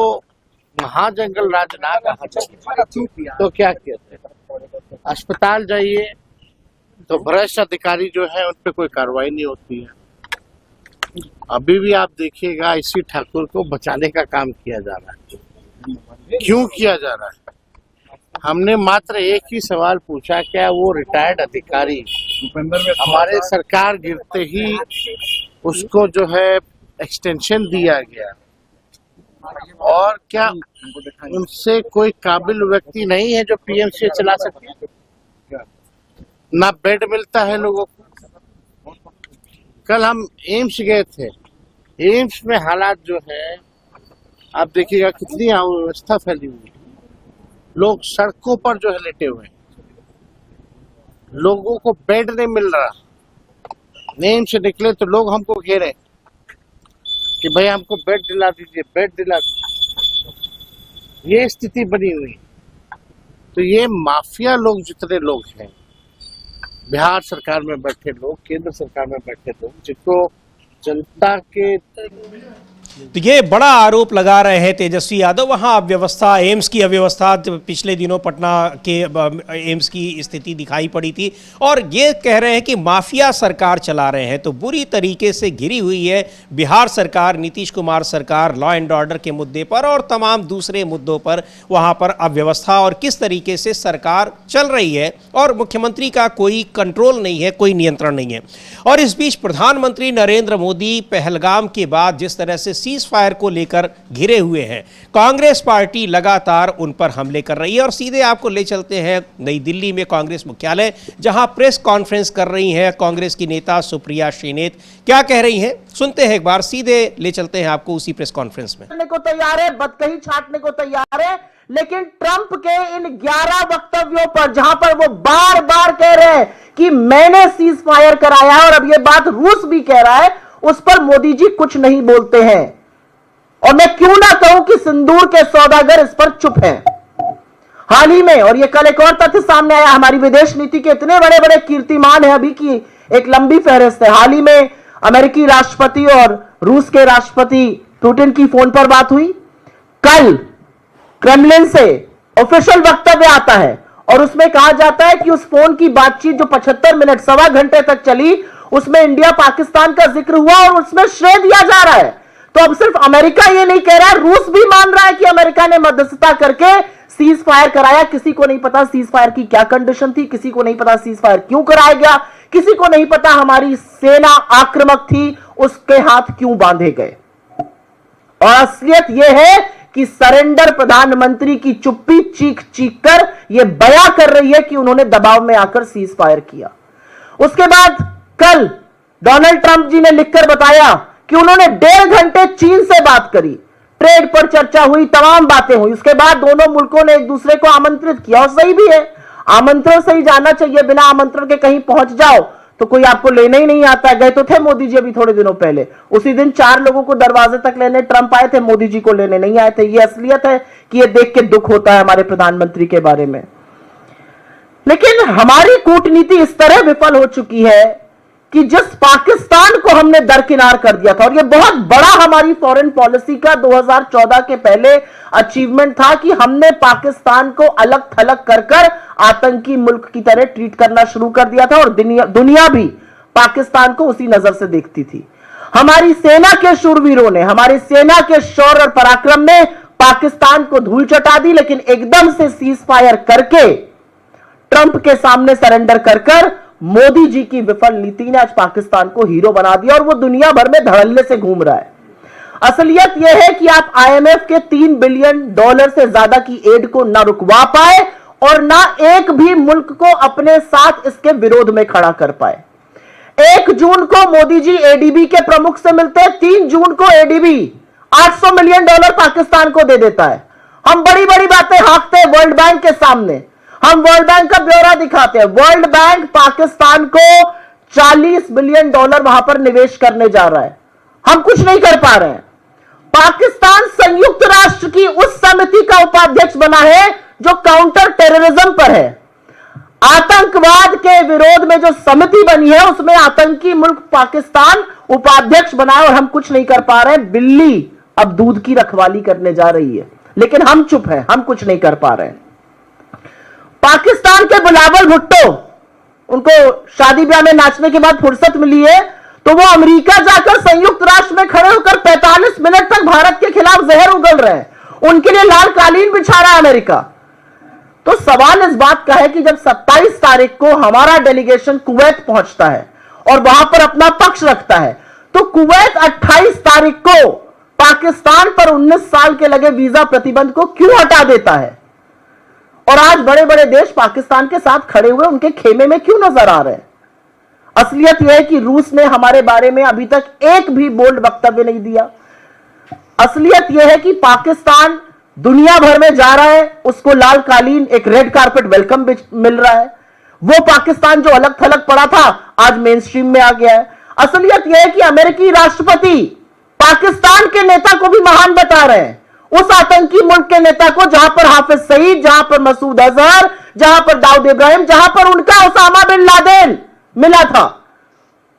महाजंगल राज ना कहा जाए तो क्या कहते हैं, अस्पताल जाइए तो भ्रष्ट अधिकारी जो है उन पे कोई कार्रवाई नहीं होती है। अभी भी आप देखिएगा इसी ठाकुर को बचाने का काम किया जा रहा है। क्यों किया जा रहा है? हमने मात्र एक ही सवाल पूछा, क्या वो रिटायर्ड अधिकारी हमारे सरकार गिरते ही उसको जो है एक्सटेंशन दिया गया, और क्या उनसे कोई काबिल व्यक्ति नहीं है जो पीएमसीएच चला सके? ना बेड मिलता है लोगों को। कल हम एम्स गए थे, एम्स में हालात जो है आप देखिएगा कितनी अव्यवस्था फैली हुई है। लोग सड़कों पर जो है लेटे हुए हैं, लोगों को बेड नहीं मिल रहा। एम्स से निकले तो लोग हमको घेरे कि भाई हमको बेड दिला दीजिए, बेड दिला दीजिए। ये स्थिति बनी हुई। तो ये माफिया लोग जितने लोग हैं, बिहार सरकार में बैठे लोग, केंद्र सरकार में बैठे लोग, जिनको जनता के तो ये बड़ा आरोप लगा रहे हैं तेजस्वी यादव। वहाँ अव्यवस्था, एम्स की अव्यवस्था, पिछले दिनों पटना के एम्स की स्थिति दिखाई पड़ी थी, और ये कह रहे हैं कि माफिया सरकार चला रहे हैं। तो बुरी तरीके से घिरी हुई है बिहार सरकार, नीतीश कुमार सरकार, लॉ एंड ऑर्डर के मुद्दे पर और तमाम दूसरे मुद्दों पर। वहाँ पर अव्यवस्था और किस तरीके से सरकार चल रही है और मुख्यमंत्री का कोई कंट्रोल नहीं है, कोई नियंत्रण नहीं है। और इस बीच प्रधानमंत्री नरेंद्र मोदी पहलगाम के बाद जिस तरह से सीज फायर को लेकर घिरे हुए हैं, कांग्रेस पार्टी लगातार उन पर हमले कर रही है। और सीधे आपको ले चलते हैं नई दिल्ली में कांग्रेस मुख्यालय, जहां प्रेस कॉन्फ्रेंस कर रही हैं कांग्रेस की नेता सुप्रिया श्रीनेत। क्या कह रही हैं सुनते हैं एक बार, सीधे ले चलते हैं आपको उसी प्रेस कॉन्फ्रेंस में। को तैयार है, बदकही छाटने को तैयार है, लेकिन ट्रंप के इन 11 वक्तव्यों पर, जहां पर वो बार बार कह रहे हैं कि मैंने सीज फायर कराया और अब ये बात रूस भी कह रहा है, उस पर मोदी जी कुछ नहीं बोलते हैं। और मैं क्यों ना कहूं कि सिंदूर के सौदागर इस पर चुप हैं। हाल ही में, और ये कल एक और तथ्य सामने आया, हमारी विदेश नीति के इतने बड़े बड़े कीर्तिमान है अभी की एक लंबी फहरिस्त है। हाल ही में अमेरिकी राष्ट्रपति और रूस के राष्ट्रपति पुतिन की फोन पर बात हुई। कल क्रेमलिन से ऑफिशियल वक्तव्य आता है और उसमें कहा जाता है कि उस फोन की बातचीत जो 75 मिनट, सवा घंटे तक चली, उसमें इंडिया पाकिस्तान का जिक्र हुआ और उसमें श्रेय दिया जा रहा है। तो अब सिर्फ अमेरिका ये नहीं कह रहा, रूस भी मान रहा है कि अमेरिका ने मध्यस्थता करके सीज फायर कराया। किसी को नहीं पता सीज फायर की क्या कंडीशन थी, किसी को नहीं पता सीज फायर क्यों कराया गया, किसी को नहीं पता हमारी सेना आक्रामक थी, उसके हाथ क्यों बांधे गए। और असलियत यह है कि सरेंडर प्रधानमंत्री की चुप्पी चीख चीख कर यह बयां कर रही है कि उन्होंने दबाव में आकर सीज फायर किया। उसके बाद कल डोनाल्ड ट्रंप जी ने लिखकर बताया कि उन्होंने 1.5 घंटे चीन से बात करी, ट्रेड पर चर्चा हुई, तमाम बातें हुई। उसके बाद दोनों मुल्कों ने एक दूसरे को आमंत्रित किया, और सही भी है, आमंत्रण से ही जाना चाहिए। बिना आमंत्रण के कहीं पहुंच जाओ तो कोई आपको लेने ही नहीं आता। गए तो थे मोदी जी अभी थोड़े दिनों पहले, उसी दिन 4 लोगों को दरवाजे तक लेने ट्रंप आए थे, मोदी जी को लेने नहीं आए थे। ये असलियत है कि ये देख के दुख होता है हमारे प्रधानमंत्री के बारे में। लेकिन हमारी कूटनीति इस तरह विफल हो चुकी है कि जिस पाकिस्तान को हमने दरकिनार कर दिया था, और यह बहुत बड़ा हमारी फॉरेन पॉलिसी का 2014 के पहले अचीवमेंट था कि हमने पाकिस्तान को अलग थलग कर कर आतंकी मुल्क की तरह ट्रीट करना शुरू कर दिया था, और दुनिया भी पाकिस्तान को उसी नजर से देखती थी। हमारी सेना के शूरवीरों ने, हमारी सेना के शौर्य और पराक्रम ने पाकिस्तान को धूल चटा दी, लेकिन एकदम से सीज फायर करके ट्रंप के सामने सरेंडर कर कर मोदी जी की विफल नीति ने आज पाकिस्तान को हीरो बना दिया, और वो दुनिया भर में धड़ल्ले से घूम रहा है। असलियत यह है कि आप IMF के $3 बिलियन से ज्यादा की एड को ना रुकवा पाए और ना एक भी मुल्क को अपने साथ इसके विरोध में खड़ा कर पाए। 1 जून को मोदी जी ADB के प्रमुख से मिलते हैं, 3 जून को ADB $800 मिलियन पाकिस्तान को दे देता है। हम बड़ी बड़ी बातें हाँकते हैं वर्ल्ड बैंक के सामने, हम वर्ल्ड बैंक का ब्यौरा दिखाते हैं। वर्ल्ड बैंक पाकिस्तान को $40 बिलियन वहां पर निवेश करने जा रहा है, हम कुछ नहीं कर पा रहे हैं। पाकिस्तान संयुक्त राष्ट्र की उस समिति का उपाध्यक्ष बना है जो काउंटर टेररिज्म पर है। आतंकवाद के विरोध में जो समिति बनी है उसमें आतंकी मुल्क पाकिस्तान उपाध्यक्ष बना है, और हम कुछ नहीं कर पा रहे हैं। बिल्ली अब दूध की रखवाली करने जा रही है, लेकिन हम चुप हैं, हम कुछ नहीं कर पा रहे हैं। पाकिस्तान के बिलावल भुट्टो, उनको शादी ब्याह में नाचने के बाद फुर्सत मिली है तो वो अमेरिका जाकर संयुक्त राष्ट्र में खड़े होकर 45 मिनट तक भारत के खिलाफ जहर उगल रहे हैं। उनके लिए लाल कालीन बिछा रहा है अमेरिका। तो सवाल इस बात का है कि जब 27 तारीख को हमारा डेलीगेशन कुवैत पहुंचता है और वहां पर अपना पक्ष रखता है, तो कुवैत 28 तारीख को पाकिस्तान पर 19 साल के लगे वीजा प्रतिबंध को क्यों हटा देता है और आज बड़े बड़े देश पाकिस्तान के साथ खड़े हुए उनके खेमे में क्यों नजर आ रहे हैं? असलियत यह है कि रूस ने हमारे बारे में अभी तक एक भी बोल्ड वक्तव्य नहीं दिया। असलियत यह है कि पाकिस्तान दुनिया भर में जा रहा है, उसको लाल कालीन एक रेड कारपेट वेलकम मिल रहा है। वो पाकिस्तान जो अलग थलग पड़ा था आज मेन स्ट्रीम में आ गया है। असलियत यह है कि अमेरिकी राष्ट्रपति पाकिस्तान के नेता को भी महान बता रहे हैं, उस आतंकी मुल्क के नेता को जहां पर हाफिज सईद, जहां पर मसूद अजहर, जहां पर दाऊद इब्राहिम, जहां पर उनका उसामा बिन लादेन मिला था।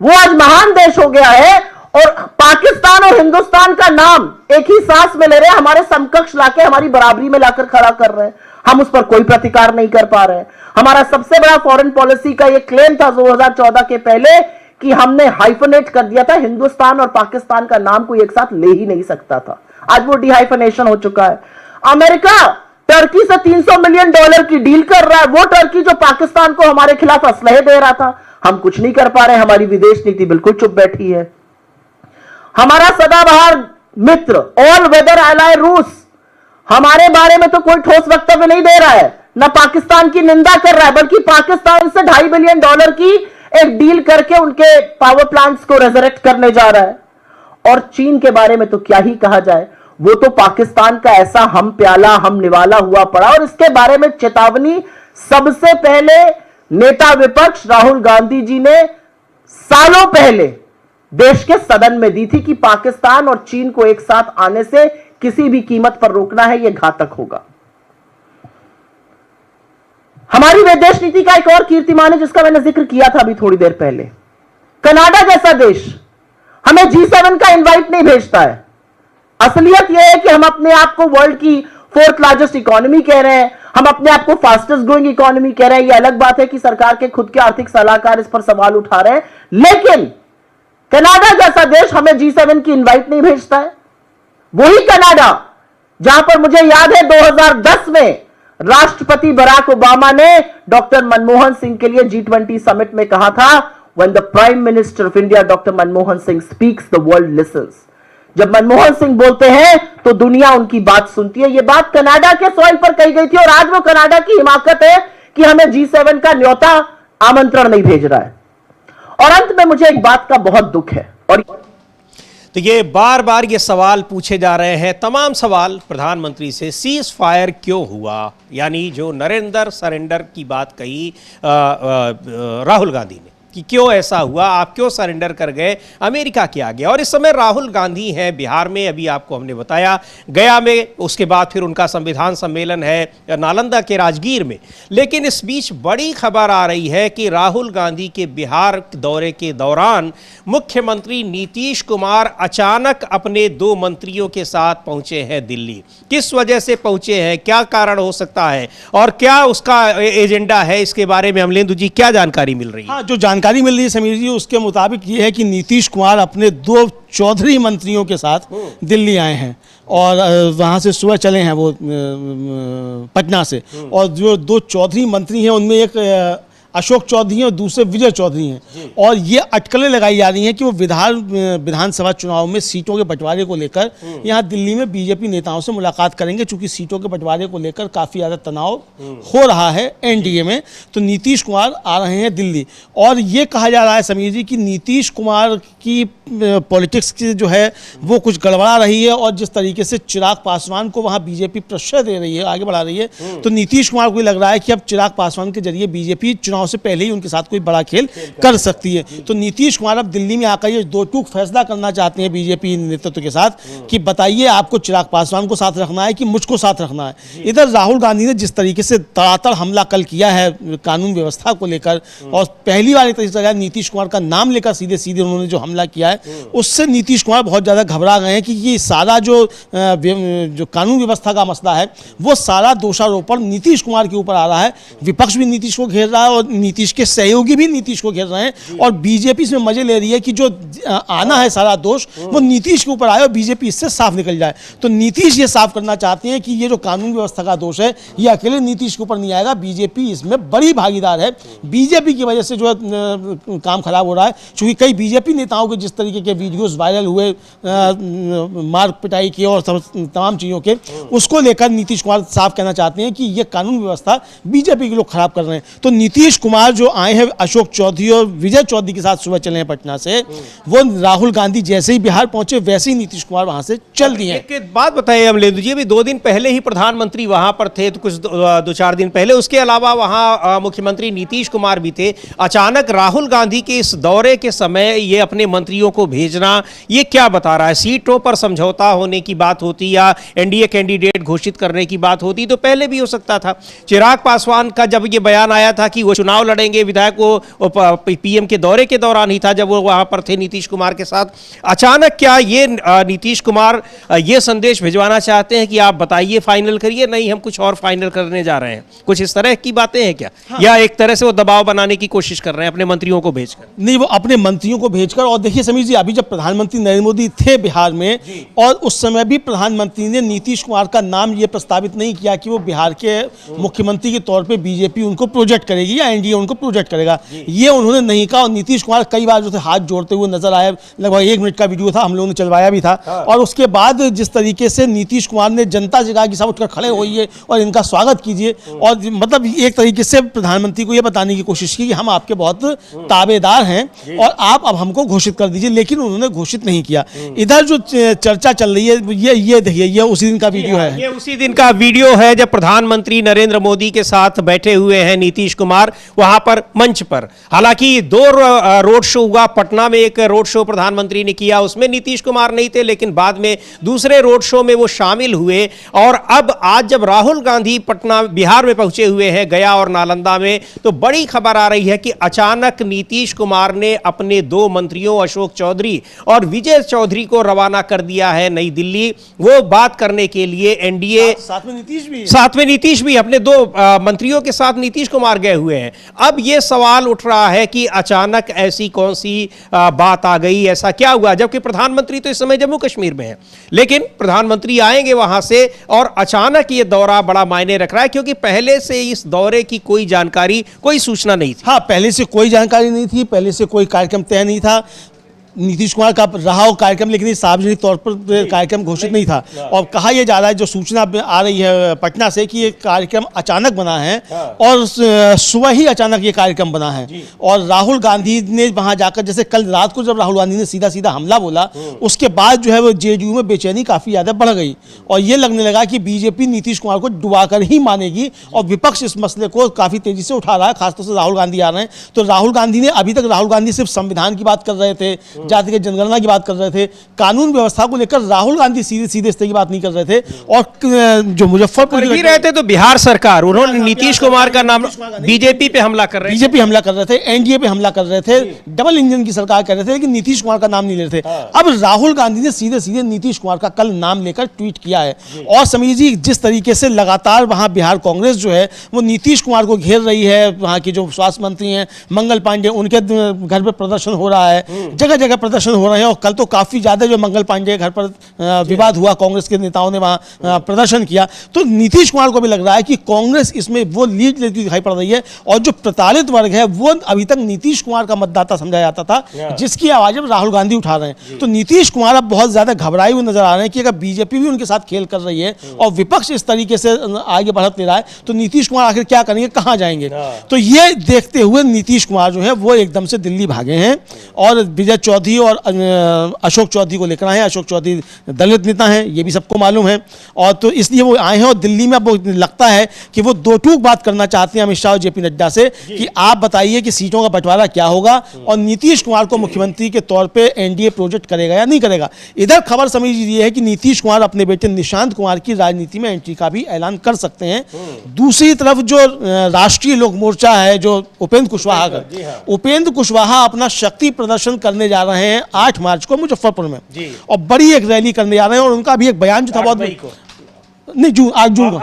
वो आज महान देश हो गया है और पाकिस्तान और हिंदुस्तान का नाम एक ही सांस में ले रहे हैं, हमारे समकक्ष लाके हमारी बराबरी में लाकर खड़ा कर रहे हैं। हम उस पर कोई प्रतिकार नहीं कर पा रहे हैं। हमारा सबसे बड़ा फॉरेन पॉलिसी का यह क्लेम था 2014 के पहले कि हमने हाइफनेट कर दिया था, हिंदुस्तान और पाकिस्तान का नाम कोई एक साथ ले ही नहीं सकता था। आज वो डिहाइफनेशन हो चुका है। अमेरिका टर्की से $300 मिलियन की डील कर रहा है, वो टर्की जो पाकिस्तान को हमारे खिलाफ असलहे दे रहा था। हम कुछ नहीं कर पा रहे, हमारी विदेश नीति बिल्कुल चुप बैठी है। हमारा सदाबहार मित्र ऑल वेदर एलाय रूस हमारे बारे में तो कोई ठोस वक्तव्य नहीं दे रहा है, न पाकिस्तान की निंदा कर रहा है, बल्कि पाकिस्तान से $2.5 बिलियन की एक डील करके उनके पावर प्लांट्स को रेजरेक्ट करने जा रहा है। और चीन के बारे में तो क्या ही कहा जाए, वो तो पाकिस्तान का ऐसा हम प्याला हम निवाला हुआ पड़ा। और इसके बारे में चेतावनी सबसे पहले नेता विपक्ष राहुल गांधी जी ने सालों पहले देश के सदन में दी थी कि पाकिस्तान और चीन को एक साथ आने से किसी भी कीमत पर रोकना है, यह घातक होगा। हमारी विदेश नीति का एक और कीर्तिमान है जिसका मैंने जिक्र किया था अभी थोड़ी देर पहले। कनाडा जैसा देश हमें G7 का इनवाइट नहीं भेजता है। असलियत यह है कि हम अपने आप को वर्ल्ड की 4th लार्जेस्ट इकोनॉमी कह रहे हैं, हम अपने आप को फास्टेस्ट ग्रोइंग इकोनॉमी कह रहे हैं। यह अलग बात है कि सरकार के खुद के आर्थिक सलाहकार इस पर सवाल उठा रहे हैं, लेकिन कनाडा जैसा देश हमें G7 की इनवाइट नहीं भेजता है। वही कनाडा जहां पर मुझे याद है 2010 में राष्ट्रपति बराक ओबामा ने डॉक्टर मनमोहन सिंह के लिए G20 समिट में कहा था, When the Prime Minister of India, Dr. Manmohan Singh speaks, the world listens. जब मनमोहन सिंह बोलते हैं तो दुनिया उनकी बात सुनती है। यह बात कनाडा के सॉइल पर कही गई थी और आज वो कनाडा की हिमाकत है कि हमें G7 का न्योता आमंत्रण नहीं भेज रहा है। और अंत में मुझे एक बात का बहुत दुख है, और तो ये बार बार ये सवाल पूछे जा रहे हैं, तमाम सवाल प्रधानमंत्री से, सीज फायर क्यों हुआ, यानी जो नरेंद्र सरेंडर की बात कही राहुल गांधी ने कि क्यों ऐसा हुआ, आप क्यों सरेंडर कर गए अमेरिका के आगे। और इस समय राहुल गांधी हैं बिहार में, अभी आपको हमने बताया, गया में, उसके बाद फिर उनका संविधान सम्मेलन है नालंदा के राजगीर में। लेकिन इस बीच बड़ी खबर आ रही है कि राहुल गांधी के बिहार दौरे के दौरान मुख्यमंत्री नीतीश कुमार अचानक अपने 2 मंत्रियों के साथ पहुंचे हैं दिल्ली। किस वजह से पहुंचे हैं, क्या कारण हो सकता है और क्या उसका एजेंडा है, इसके बारे में अमलेंदु जी क्या जानकारी मिल रही है? हाँ, जो जानकारी मिल रही है समीर जी, उसके मुताबिक ये है कि नीतीश कुमार अपने 2 चौधरी मंत्रियों के साथ दिल्ली आए हैं और वहाँ से सुबह चले हैं वो पटना से। और जो 2 चौधरी मंत्री हैं उनमें एक अशोक चौधरी हैं और दूसरे विजय चौधरी हैं। और ये अटकलें लगाई जा रही हैं कि वो विधानसभा चुनाव में सीटों के बंटवारे को लेकर यहाँ दिल्ली में बीजेपी नेताओं से मुलाकात करेंगे, चूंकि सीटों के बंटवारे को लेकर काफ़ी ज़्यादा तनाव हो रहा है एनडीए में। तो नीतीश कुमार आ रहे हैं दिल्ली और ये कहा जा रहा है समीर जी कि नीतीश कुमार की पॉलिटिक्स की जो है वो कुछ गड़बड़ा रही है और जिस तरीके से चिराग पासवान को वहाँ बीजेपी प्रेशर दे रही है, आगे बढ़ा रही है, तो नीतीश कुमार को लग रहा है कि अब चिराग पासवान के जरिए बीजेपी चुनाव से पहले ही उनके साथ कोई बड़ा खेल कर सकती है। तो नीतीश कुमार अब दिल्ली में आकर ये 2 टूक फैसला करना चाहते हैं बीजेपी नेतृत्व के साथ कि बताइए आपको चिराग पासवान को साथ रखना है कि मुझको साथ रखना है। इधर राहुल गांधी ने जिस तरीके से तड़ातड़ हमला कल किया है कानून व्यवस्था को लेकर और पहली बार एक तरीके से नीतीश कुमार का नाम लेकर सीधे सीधे उन्होंने जो हमला किया है उससे नीतीश कुमार बहुत ज़्यादा घबरा गए हैं कि ये सारा जो कानून व्यवस्था का मसला है वो सारा दोषारोपण नीतीश कुमार के ऊपर आ रहा है। विपक्ष भी नीतीश को घेर रहा है और नीतीश के सहयोगी भी नीतीश को घेर रहे हैं और बीजेपी इसमें मजे ले रही है कि जो आना है सारा दोष वो नीतीश के ऊपर आए और बीजेपी इससे साफ निकल जाए। तो नीतीश ये साफ करना चाहते हैं कि ये जो कानून व्यवस्था का दोष है ये अकेले नीतीश के ऊपर नहीं आएगा, बीजेपी इसमें बड़ी भागीदार है। बीजेपी की वजह से जो काम खराब हो रहा है, क्योंकि कई बीजेपी नेताओं के जिस तरीके के वीडियोस वायरल हुए मार पिटाई के और तमाम चीज़ों के, उसको लेकर नीतीश कुमार साफ कहना चाहते हैं कि ये कानून व्यवस्था बीजेपी के लोग खराब कर रहे हैं। तो नीतीश कुमार जो आए हैं अशोक चौधरी और विजय चौधरी के साथ सुबह चले हैं पटना से, वो राहुल गांधी जैसे ही बिहार पहुंचे वैसे ही नीतीश कुमार वहां से चल दिए। एक बात बताइए अमलेंदु जी, अभी 2 दिन पहले ही प्रधानमंत्री वहां पर थे, तो कुछ 2-4 दिन पहले उसके अलावा वहां मुख्यमंत्री नीतीश कुमार भी थे। अचानक राहुल गांधी के इस दौरे के समय ये अपने मंत्रियों को भेजना, ये क्या बता रहा है? सीटों पर समझौता होने की बात होती या एनडीए कैंडिडेट घोषित करने की बात होती तो पहले भी हो सकता था। चिराग पासवान का जब ये बयान आया था कि वो चुनाव लड़ेंगे, विधायक वो पीएम के दौरे के दौरान ही था जब वो वहां पर थे नीतीश कुमार के साथ। अचानक क्या ये नीतीश कुमार ये संदेश भिजवाना चाहते हैं कि आप बताइए, फाइनल करिए, नहीं हम कुछ और फाइनल करने जा रहे हैं, कुछ इस तरह की बातें हैं क्या? हाँ। या एक तरह से वो दबाव बनाने की कोशिश कर रहे हैं अपने मंत्रियों को भेजकर? नहीं, वो अपने मंत्रियों को भेजकर। और देखिए समीर जी, अभी जब प्रधानमंत्री नरेंद्र मोदी थे बिहार में और उस समय भी प्रधानमंत्री ने नीतीश कुमार का नाम ये प्रस्तावित नहीं किया कि वो बिहार के मुख्यमंत्री के तौर पे बीजेपी उनको प्रोजेक्ट करेगी या एनडीए उनको प्रोजेक्ट करेगा, ये उन्होंने नहीं कहा। और नीतीश कुमार कई बार जो थे हाथ जोड़ते हुए नजर आए, लगभग 1 मिनट का वीडियो था, हम लोगों ने चलवाया भी था। और उसके बाद जिस तरीके से नीतीश कुमार ने जनता से कहा कि सब उठकर खड़े होइए और इनका स्वागत कीजिए, और मतलब एक तरीके से प्रधानमंत्री को यह बताने की कोशिश की कि हम आपके बहुत ताबेदार हैं और आप अब हमको घोषित कर दीजिए, लेकिन उन्होंने घोषित नहीं किया। इधर जो चर्चा चल रही है ये देखिए, ये उसी दिन का वीडियो है। ये उसी दिन का वीडियो है जब प्रधानमंत्री नरेंद्र मोदी के साथ बैठे हुए हैं नीतीश कुमार वहां पर मंच पर। हालांकि 2 रोड शो हुआ, पटना में एक रोड शो प्रधानमंत्री ने किया, उसमें नीतीश कुमार नहीं थे, लेकिन बाद में दूसरे रोड शो में वो शामिल हुए। और अब आज जब राहुल गांधी पटना बिहार में पहुंचे हुए हैं, गया और नालंदा में, तो बड़ी खबर आ रही है कि अचानक नीतीश कुमार ने अपने 2 मंत्रियों अशोक चौधरी और विजय चौधरी को रवाना कर दिया है नई दिल्ली, वो बात करने के लिए एनडीए। साथ में नीतीश भी अपने 2 मंत्रियों के साथ नीतीश कुमार गए हुए हैं। अब यह सवाल उठ रहा है कि अचानक ऐसी कौन सी बात आ गई, ऐसा क्या हुआ, जबकि प्रधानमंत्री तो इस समय जम्मू कश्मीर में है, लेकिन प्रधानमंत्री आएंगे वहां से और अचानक ये दौरा बड़ा मायने रख रहा है, क्योंकि पहले से इस दौरे की कोई जानकारी, कोई सूचना नहीं थी। हाँ, पहले से कोई जानकारी नहीं थी, पहले से कोई कार्यक्रम तय नहीं था। नीतीश कुमार का रहा हो कार्यक्रम, लेकिन सार्वजनिक तौर पर कार्यक्रम घोषित नहीं था। और कहा यह जा रहा है, जो सूचना आ रही है पटना से, कि ये कार्यक्रम अचानक बना है और सुबह ही अचानक ये कार्यक्रम बना है। और राहुल गांधी ने वहां जाकर, जैसे कल रात को जब राहुल गांधी ने सीधा सीधा हमला बोला, उसके बाद जो है वो जेडीयू में बेचैनी काफी ज्यादा बढ़ गई और ये लगने लगा कि बीजेपी नीतीश कुमार को डुबाकर ही मानेगी और विपक्ष इस मसले को काफी तेजी से उठा रहा है, खासतौर से राहुल गांधी आ रहे हैं। तो राहुल गांधी ने अभी तक सिर्फ संविधान की बात कर रहे थे, जाति के जनगणना की बात कर रहे थे, कानून व्यवस्था को लेकर राहुल गांधी सीधे इस तरह की बात नहीं कर रहे थे। और जो मुजफ्फरपुर भी रहते तो बिहार सरकार, उन्होंने नीतीश कुमार का नाम बीजेपी पे हमला कर रहे थे, एनडीए पे हमला कर रहे थे, डबल इंजन की सरकार कर रहे थे, लेकिन नीतीश कुमार का नाम नहीं ले रहे थे। अब राहुल गांधी ने सीधे नीतीश कुमार का कल नाम लेकर ट्वीट किया है। और समीर जी, जिस तरीके से लगातार वहां बिहार कांग्रेस जो है वो नीतीश कुमार को घेर रही है, वहां के जो स्वास्थ्य मंत्री हैं मंगल पांडे, उनके घर पर प्रदर्शन हो रहा है, जगह जगह प्रदर्शन हो रहे हैं। और कल तो काफी ज्यादा जो मंगल पांडे घर पर विवाद हुआ, कांग्रेस के नेताओं ने वहां प्रदर्शन किया। तो नीतीश कुमार को भी लग रहा है कि कांग्रेस इसमें वो लीड लेती दिखाई पड़ रही है और जो प्रताड़ित वर्ग है वो अभी तक नीतीश कुमार का मतदाता समझा जाता था, जिसकी आवाज अब राहुल गांधी उठा रहे हैं। तो नीतीश कुमार अब बहुत ज्यादा घबराए हुए नजर आ रहे हैं कि अगर बीजेपी भी उनके साथ खेल कर रही है और विपक्ष इस तरीके से आगे बढ़त ले रहा है, तो नीतीश कुमार आखिर क्या करेंगे, कहां जाएंगे। तो ये देखते हुए नीतीश कुमार जो है वो एकदम से दिल्ली भागे हैं और विजय चौधरी और अशोक चौधरी को लेकर आए हैं। अशोक चौधरी दलित नेता हैं, ये भी सबको मालूम है, और तो इसलिए वो आए हैं। और दिल्ली में अब लगता है कि वो 2 टूक बात करना चाहते हैं अमित शाह और जेपी नड्डा से कि आप बताइए कि सीटों का बंटवारा क्या होगा और नीतीश कुमार को मुख्यमंत्री के तौर पे एनडीए प्रोजेक्ट करेगा या नहीं करेगा। इधर खबर समझ लीजिए है कि नीतीश कुमार अपने बेटे निशांत कुमार की राजनीति में एंट्री का भी ऐलान कर सकते हैं। दूसरी तरफ जो राष्ट्रीय लोक मोर्चा है, जो उपेंद्र कुशवाहा अपना शक्ति प्रदर्शन करने जा रहे हैं 8 मार्च को मुजफ्फरपुर में, और बड़ी एक रैली करने जा रहे हैं। और उनका भी एक बयान जो था बहुत नहीं जून 8 जून को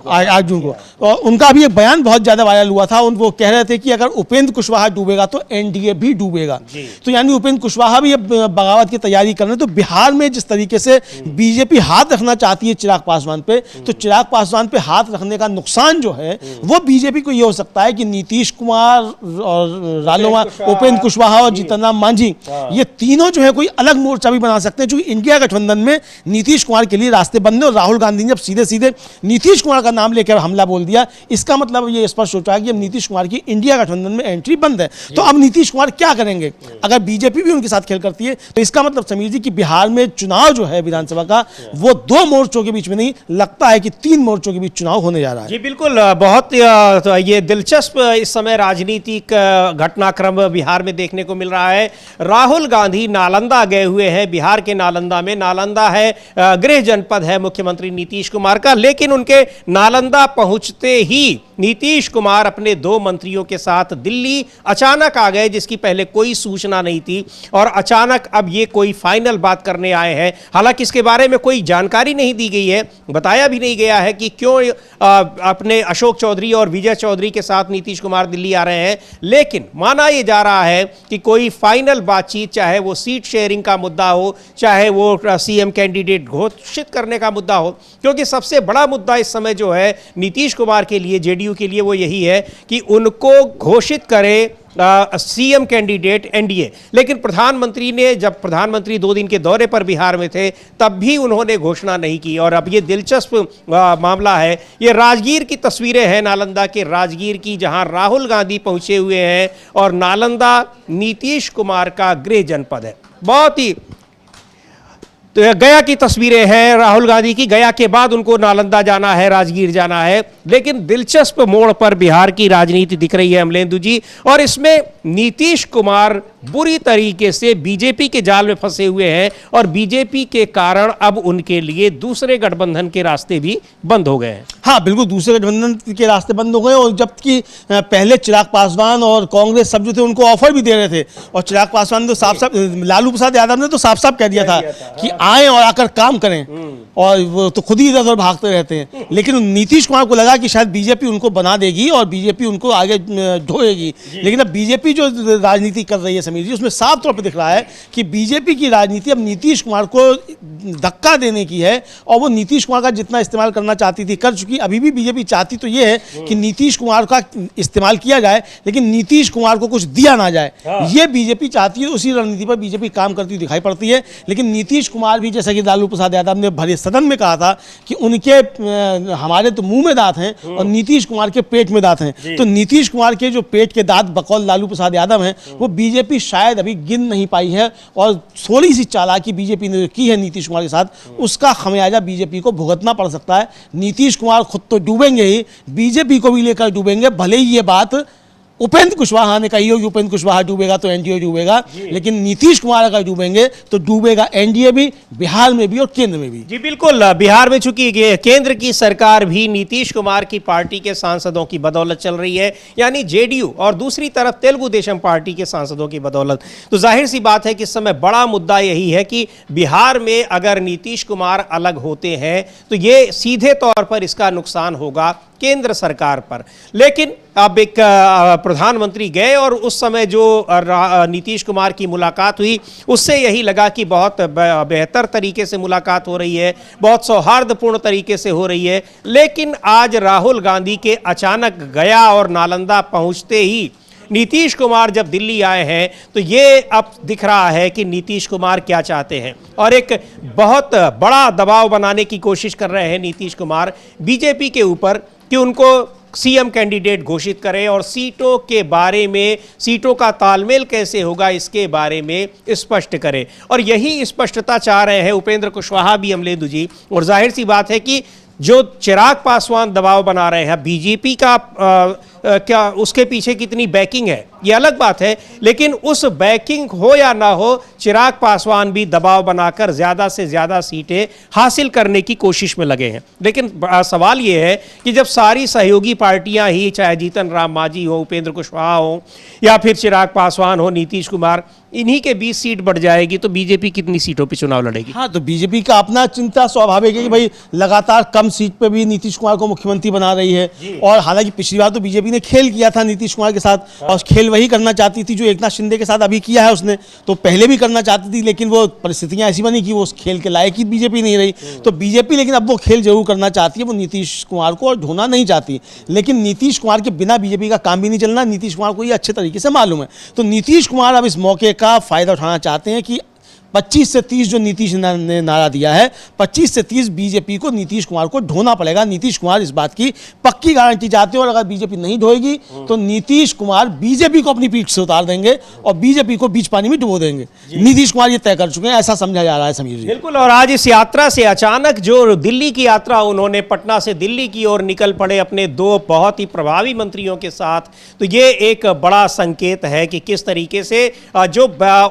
8 जून को और उनका भी एक बयान बहुत ज्यादा वायरल हुआ था। वो कह रहे थे कि अगर उपेंद्र कुशवाहा डूबेगा तो एनडीए भी डूबेगा। तो यानी उपेंद्र कुशवाहा भी अब बगावत की तैयारी कर रहे हैं। तो बिहार में जिस तरीके से बीजेपी हाथ रखना चाहती है चिराग पासवान पे, तो चिराग पासवान पे हाथ रखने का नुकसान जो है वो बीजेपी को ये हो सकता है कि नीतीश कुमार और रालोआ, उपेंद्र कुशवाहा और जीतन राम मांझी, ये तीनों जो है कोई अलग मोर्चा भी बना सकते हैं। क्योंकि इंडिया गठबंधन में नीतीश कुमार के लिए रास्ते बंद है और राहुल गांधी ने जब सीधे सीधे नीतीश कुमार का नाम लेकर हमला बोल दिया, इसका मतलब ये स्पष्ट होता है कि अब नीतीश कुमार की इंडिया गठबंधन में एंट्री बंद है। तो अब नीतीश कुमार क्या करेंगे? अगर बीजेपी भी उनके साथ खेल करती है तो इसका मतलब समीर जी कि बिहार में चुनाव जो है विधानसभा का वो 2 मोर्चों के बीच में नहीं, लगता है कि 3 मोर्चों के बीच चुनाव होने जा रहा है। जी बिल्कुल, बहुत ये दिलचस्प इस समय राजनीतिक घटनाक्रम बिहार में देखने को मिल रहा है। राहुल गांधी नालंदा गए हुए हैं। बिहार के नालंदा में, नालंदा है गृह जनपद है मुख्यमंत्री नीतीश कुमार का, लेकिन उनके नालंदा पहुंचते ही नीतीश कुमार अपने 2 मंत्रियों के साथ दिल्ली अचानक आ गए, जिसकी पहले कोई सूचना नहीं थी और अचानक अब ये कोई फाइनल बात करने आए हैं। हालांकि इसके बारे में कोई जानकारी नहीं दी गई है, बताया भी नहीं गया है कि क्यों अपने अशोक चौधरी और विजय चौधरी के साथ नीतीश कुमार दिल्ली आ रहे हैं। लेकिन माना यह जा रहा है कि कोई फाइनल बातचीत, चाहे वो सीट शेयरिंग का मुद्दा हो, चाहे वो सीएम कैंडिडेट घोषित करने का मुद्दा हो, क्योंकि सबसे बड़ा मुद्दा इस समय जो है नीतीश कुमार के लिए, जेडीयू के लिए, वो यही है कि उनको घोषित करे सीएम कैंडिडेट एनडीए। लेकिन प्रधानमंत्री ने, जब प्रधानमंत्री 2 दिन के दौरे पर बिहार में थे, तब भी उन्होंने घोषणा नहीं की। और अब ये दिलचस्प मामला है। ये राजगीर की तस्वीरें हैं, नालंदा के राजगीर की, जहां राहुल गांधी पहुंचे हुए हैं और नालंदा नीतीश कुमार का गृह जनपद है। बहुत ही तो गया की तस्वीरें हैं राहुल गांधी की। गया के बाद उनको नालंदा जाना है, राजगीर जाना है। लेकिन दिलचस्प मोड़ पर बिहार की राजनीति दिख रही है अमलेंदु जी, और इसमें नीतीश कुमार बुरी तरीके से बीजेपी के जाल में फंसे हुए हैं और बीजेपी के कारण अब उनके लिए दूसरे गठबंधन के रास्ते भी बंद हो गए हैं। हाँ बिल्कुल, दूसरे गठबंधन के रास्ते बंद हो गए। और जबकि पहले चिराग पासवान और कांग्रेस सब जो थे उनको ऑफर भी दे रहे थे, और चिराग पासवान ने तो साफ साफ, लालू प्रसाद यादव ने तो साफ साफ कह दिया था कि आए और आकर काम करें, और वो तो खुद ही इधर उधर भागते रहते हैं। लेकिन नीतीश कुमार को लगा कि शायद बीजेपी उनको बना देगी और बीजेपी उनको आगे ढोएगी। लेकिन अब बीजेपी जो राजनीति कर रही है समीर जी, उसमें साफ तौर पर दिख रहा है कि बीजेपी की राजनीति अब नीतीश कुमार को धक्का देने की है, और वो नीतीश कुमार का जितना इस्तेमाल करना चाहती थी कर चुकी। अभी भी बीजेपी चाहती तो ये है कि नीतीश कुमार का इस्तेमाल किया जाए, लेकिन नीतीश कुमार को कुछ दिया ना जाए। ये बीजेपी चाहती है। उसी रणनीति पर बीजेपी काम करती दिखाई पड़ती है। लेकिन नीतीश कुमार भी, जैसा कि लालू प्रसाद यादव ने भरे सदन में कहा था कि उनके हमारे तो मुंह में दांत हैं और नीतीश कुमार के पेट में दांत हैं। तो नीतीश कुमार के जो पेट के दांत बकौल लालू प्रसाद यादव हैं, वो बीजेपी शायद अभी गिन नहीं पाई है, और थोड़ी सी चालाकी बीजेपी ने की है नीतीश कुमार के साथ, उसका खमियाजा बीजेपी को भुगतना पड़ सकता है। नीतीश कुमार खुद तो डूबेंगे ही, बीजेपी को भी लेकर डूबेंगे। भले ही ये बात उपेंद्र कुशवाहा ने कही हो कि उपेंद्र कुशवाहा डूबेगा तो एनडीए डूबेगा, लेकिन नीतीश कुमार अगर डूबेंगे तो डूबेगा एनडीए भी, बिहार में भी और केंद्र में भी। जी बिल्कुल, बिहार में चूंकि केंद्र की सरकार भी नीतीश कुमार की पार्टी के सांसदों की बदौलत चल रही है, यानी जेडीयू, और दूसरी तरफ तेलुगु देशम पार्टी के सांसदों की बदौलत, तो जाहिर सी बात है कि इस समय बड़ा मुद्दा यही है कि बिहार में अगर नीतीश कुमार अलग होते हैं तो ये सीधे तौर पर इसका नुकसान होगा केंद्र सरकार पर। लेकिन अब एक प्रधानमंत्री गए और उस समय जो नीतीश कुमार की मुलाकात हुई, उससे यही लगा कि बहुत बेहतर तरीके से मुलाकात हो रही है, बहुत सौहार्दपूर्ण तरीके से हो रही है। लेकिन आज राहुल गांधी के अचानक गया और नालंदा पहुंचते ही नीतीश कुमार जब दिल्ली आए हैं, तो ये अब दिख रहा है कि नीतीश कुमार क्या चाहते हैं, और एक बहुत बड़ा दबाव बनाने की कोशिश कर रहे हैं नीतीश कुमार बीजेपी के ऊपर कि उनको सीएम कैंडिडेट घोषित करें और सीटों के बारे में, सीटों का तालमेल कैसे होगा इसके बारे में स्पष्ट करें। और यही स्पष्टता चाह रहे हैं उपेंद्र कुशवाहा भी अमलेंदु जी। और जाहिर सी बात है कि जो चिराग पासवान दबाव बना रहे हैं, बीजेपी का क्या उसके पीछे कितनी बैकिंग है ये अलग बात है, लेकिन उस बैकिंग हो या ना हो, चिराग पासवान भी दबाव बनाकर ज़्यादा से ज़्यादा सीटें हासिल करने की कोशिश में लगे हैं। लेकिन सवाल ये है कि जब सारी सहयोगी पार्टियां ही, चाहे जीतन राम मांझी हो, उपेंद्र कुशवाहा हो, या फिर चिराग पासवान हो, नीतीश कुमार, इन्हीं के 20 सीट बढ़ जाएगी तो बीजेपी कितनी सीटों पे चुनाव लड़ेगी? हाँ, तो बीजेपी का अपना चिंता स्वाभाविक है कि भाई लगातार कम सीट पे भी नीतीश कुमार को मुख्यमंत्री बना रही है। और हालांकि पिछली बार तो बीजेपी ने खेल किया था नीतीश कुमार के साथ, और खेल वही करना चाहती थी जो एकनाथ शिंदे के साथ अभी किया है उसने, तो पहले भी करना चाहती थी, लेकिन वो परिस्थितियां ऐसी बनी कि वो उस खेल के लायक ही बीजेपी नहीं रही। तो बीजेपी लेकिन अब वो खेल जरूर करना चाहती है, वो नीतीश कुमार को ढोना नहीं चाहती। लेकिन नीतीश कुमार के बिना बीजेपी का काम भी नहीं चलना, नीतीश कुमार को ये अच्छे तरीके से मालूम है। तो नीतीश कुमार अब इस मौके का फायदा उठाना चाहते हैं कि 25 से 30 जो नीतीश ने नारा दिया है, 25 से 30 बीजेपी को नीतीश कुमार को ढोना पड़ेगा। नीतीश कुमार इस बात की पक्की गारंटी चाहते हैं, और अगर बीजेपी नहीं ढोएगी तो नीतीश कुमार बीजेपी को अपनी पीठ से उतार देंगे और बीजेपी को बीच पानी में डुबो देंगे। नीतीश कुमार ये तय कर चुके हैं, ऐसा समझा जा रहा है समीर जी। बिल्कुल। और आज इस यात्रा से अचानक जो दिल्ली की यात्रा उन्होंने पटना से दिल्ली की ओर निकल पड़े अपने 2 बहुत ही प्रभावी मंत्रियों के साथ, तो ये एक बड़ा संकेत है कि किस तरीके से जो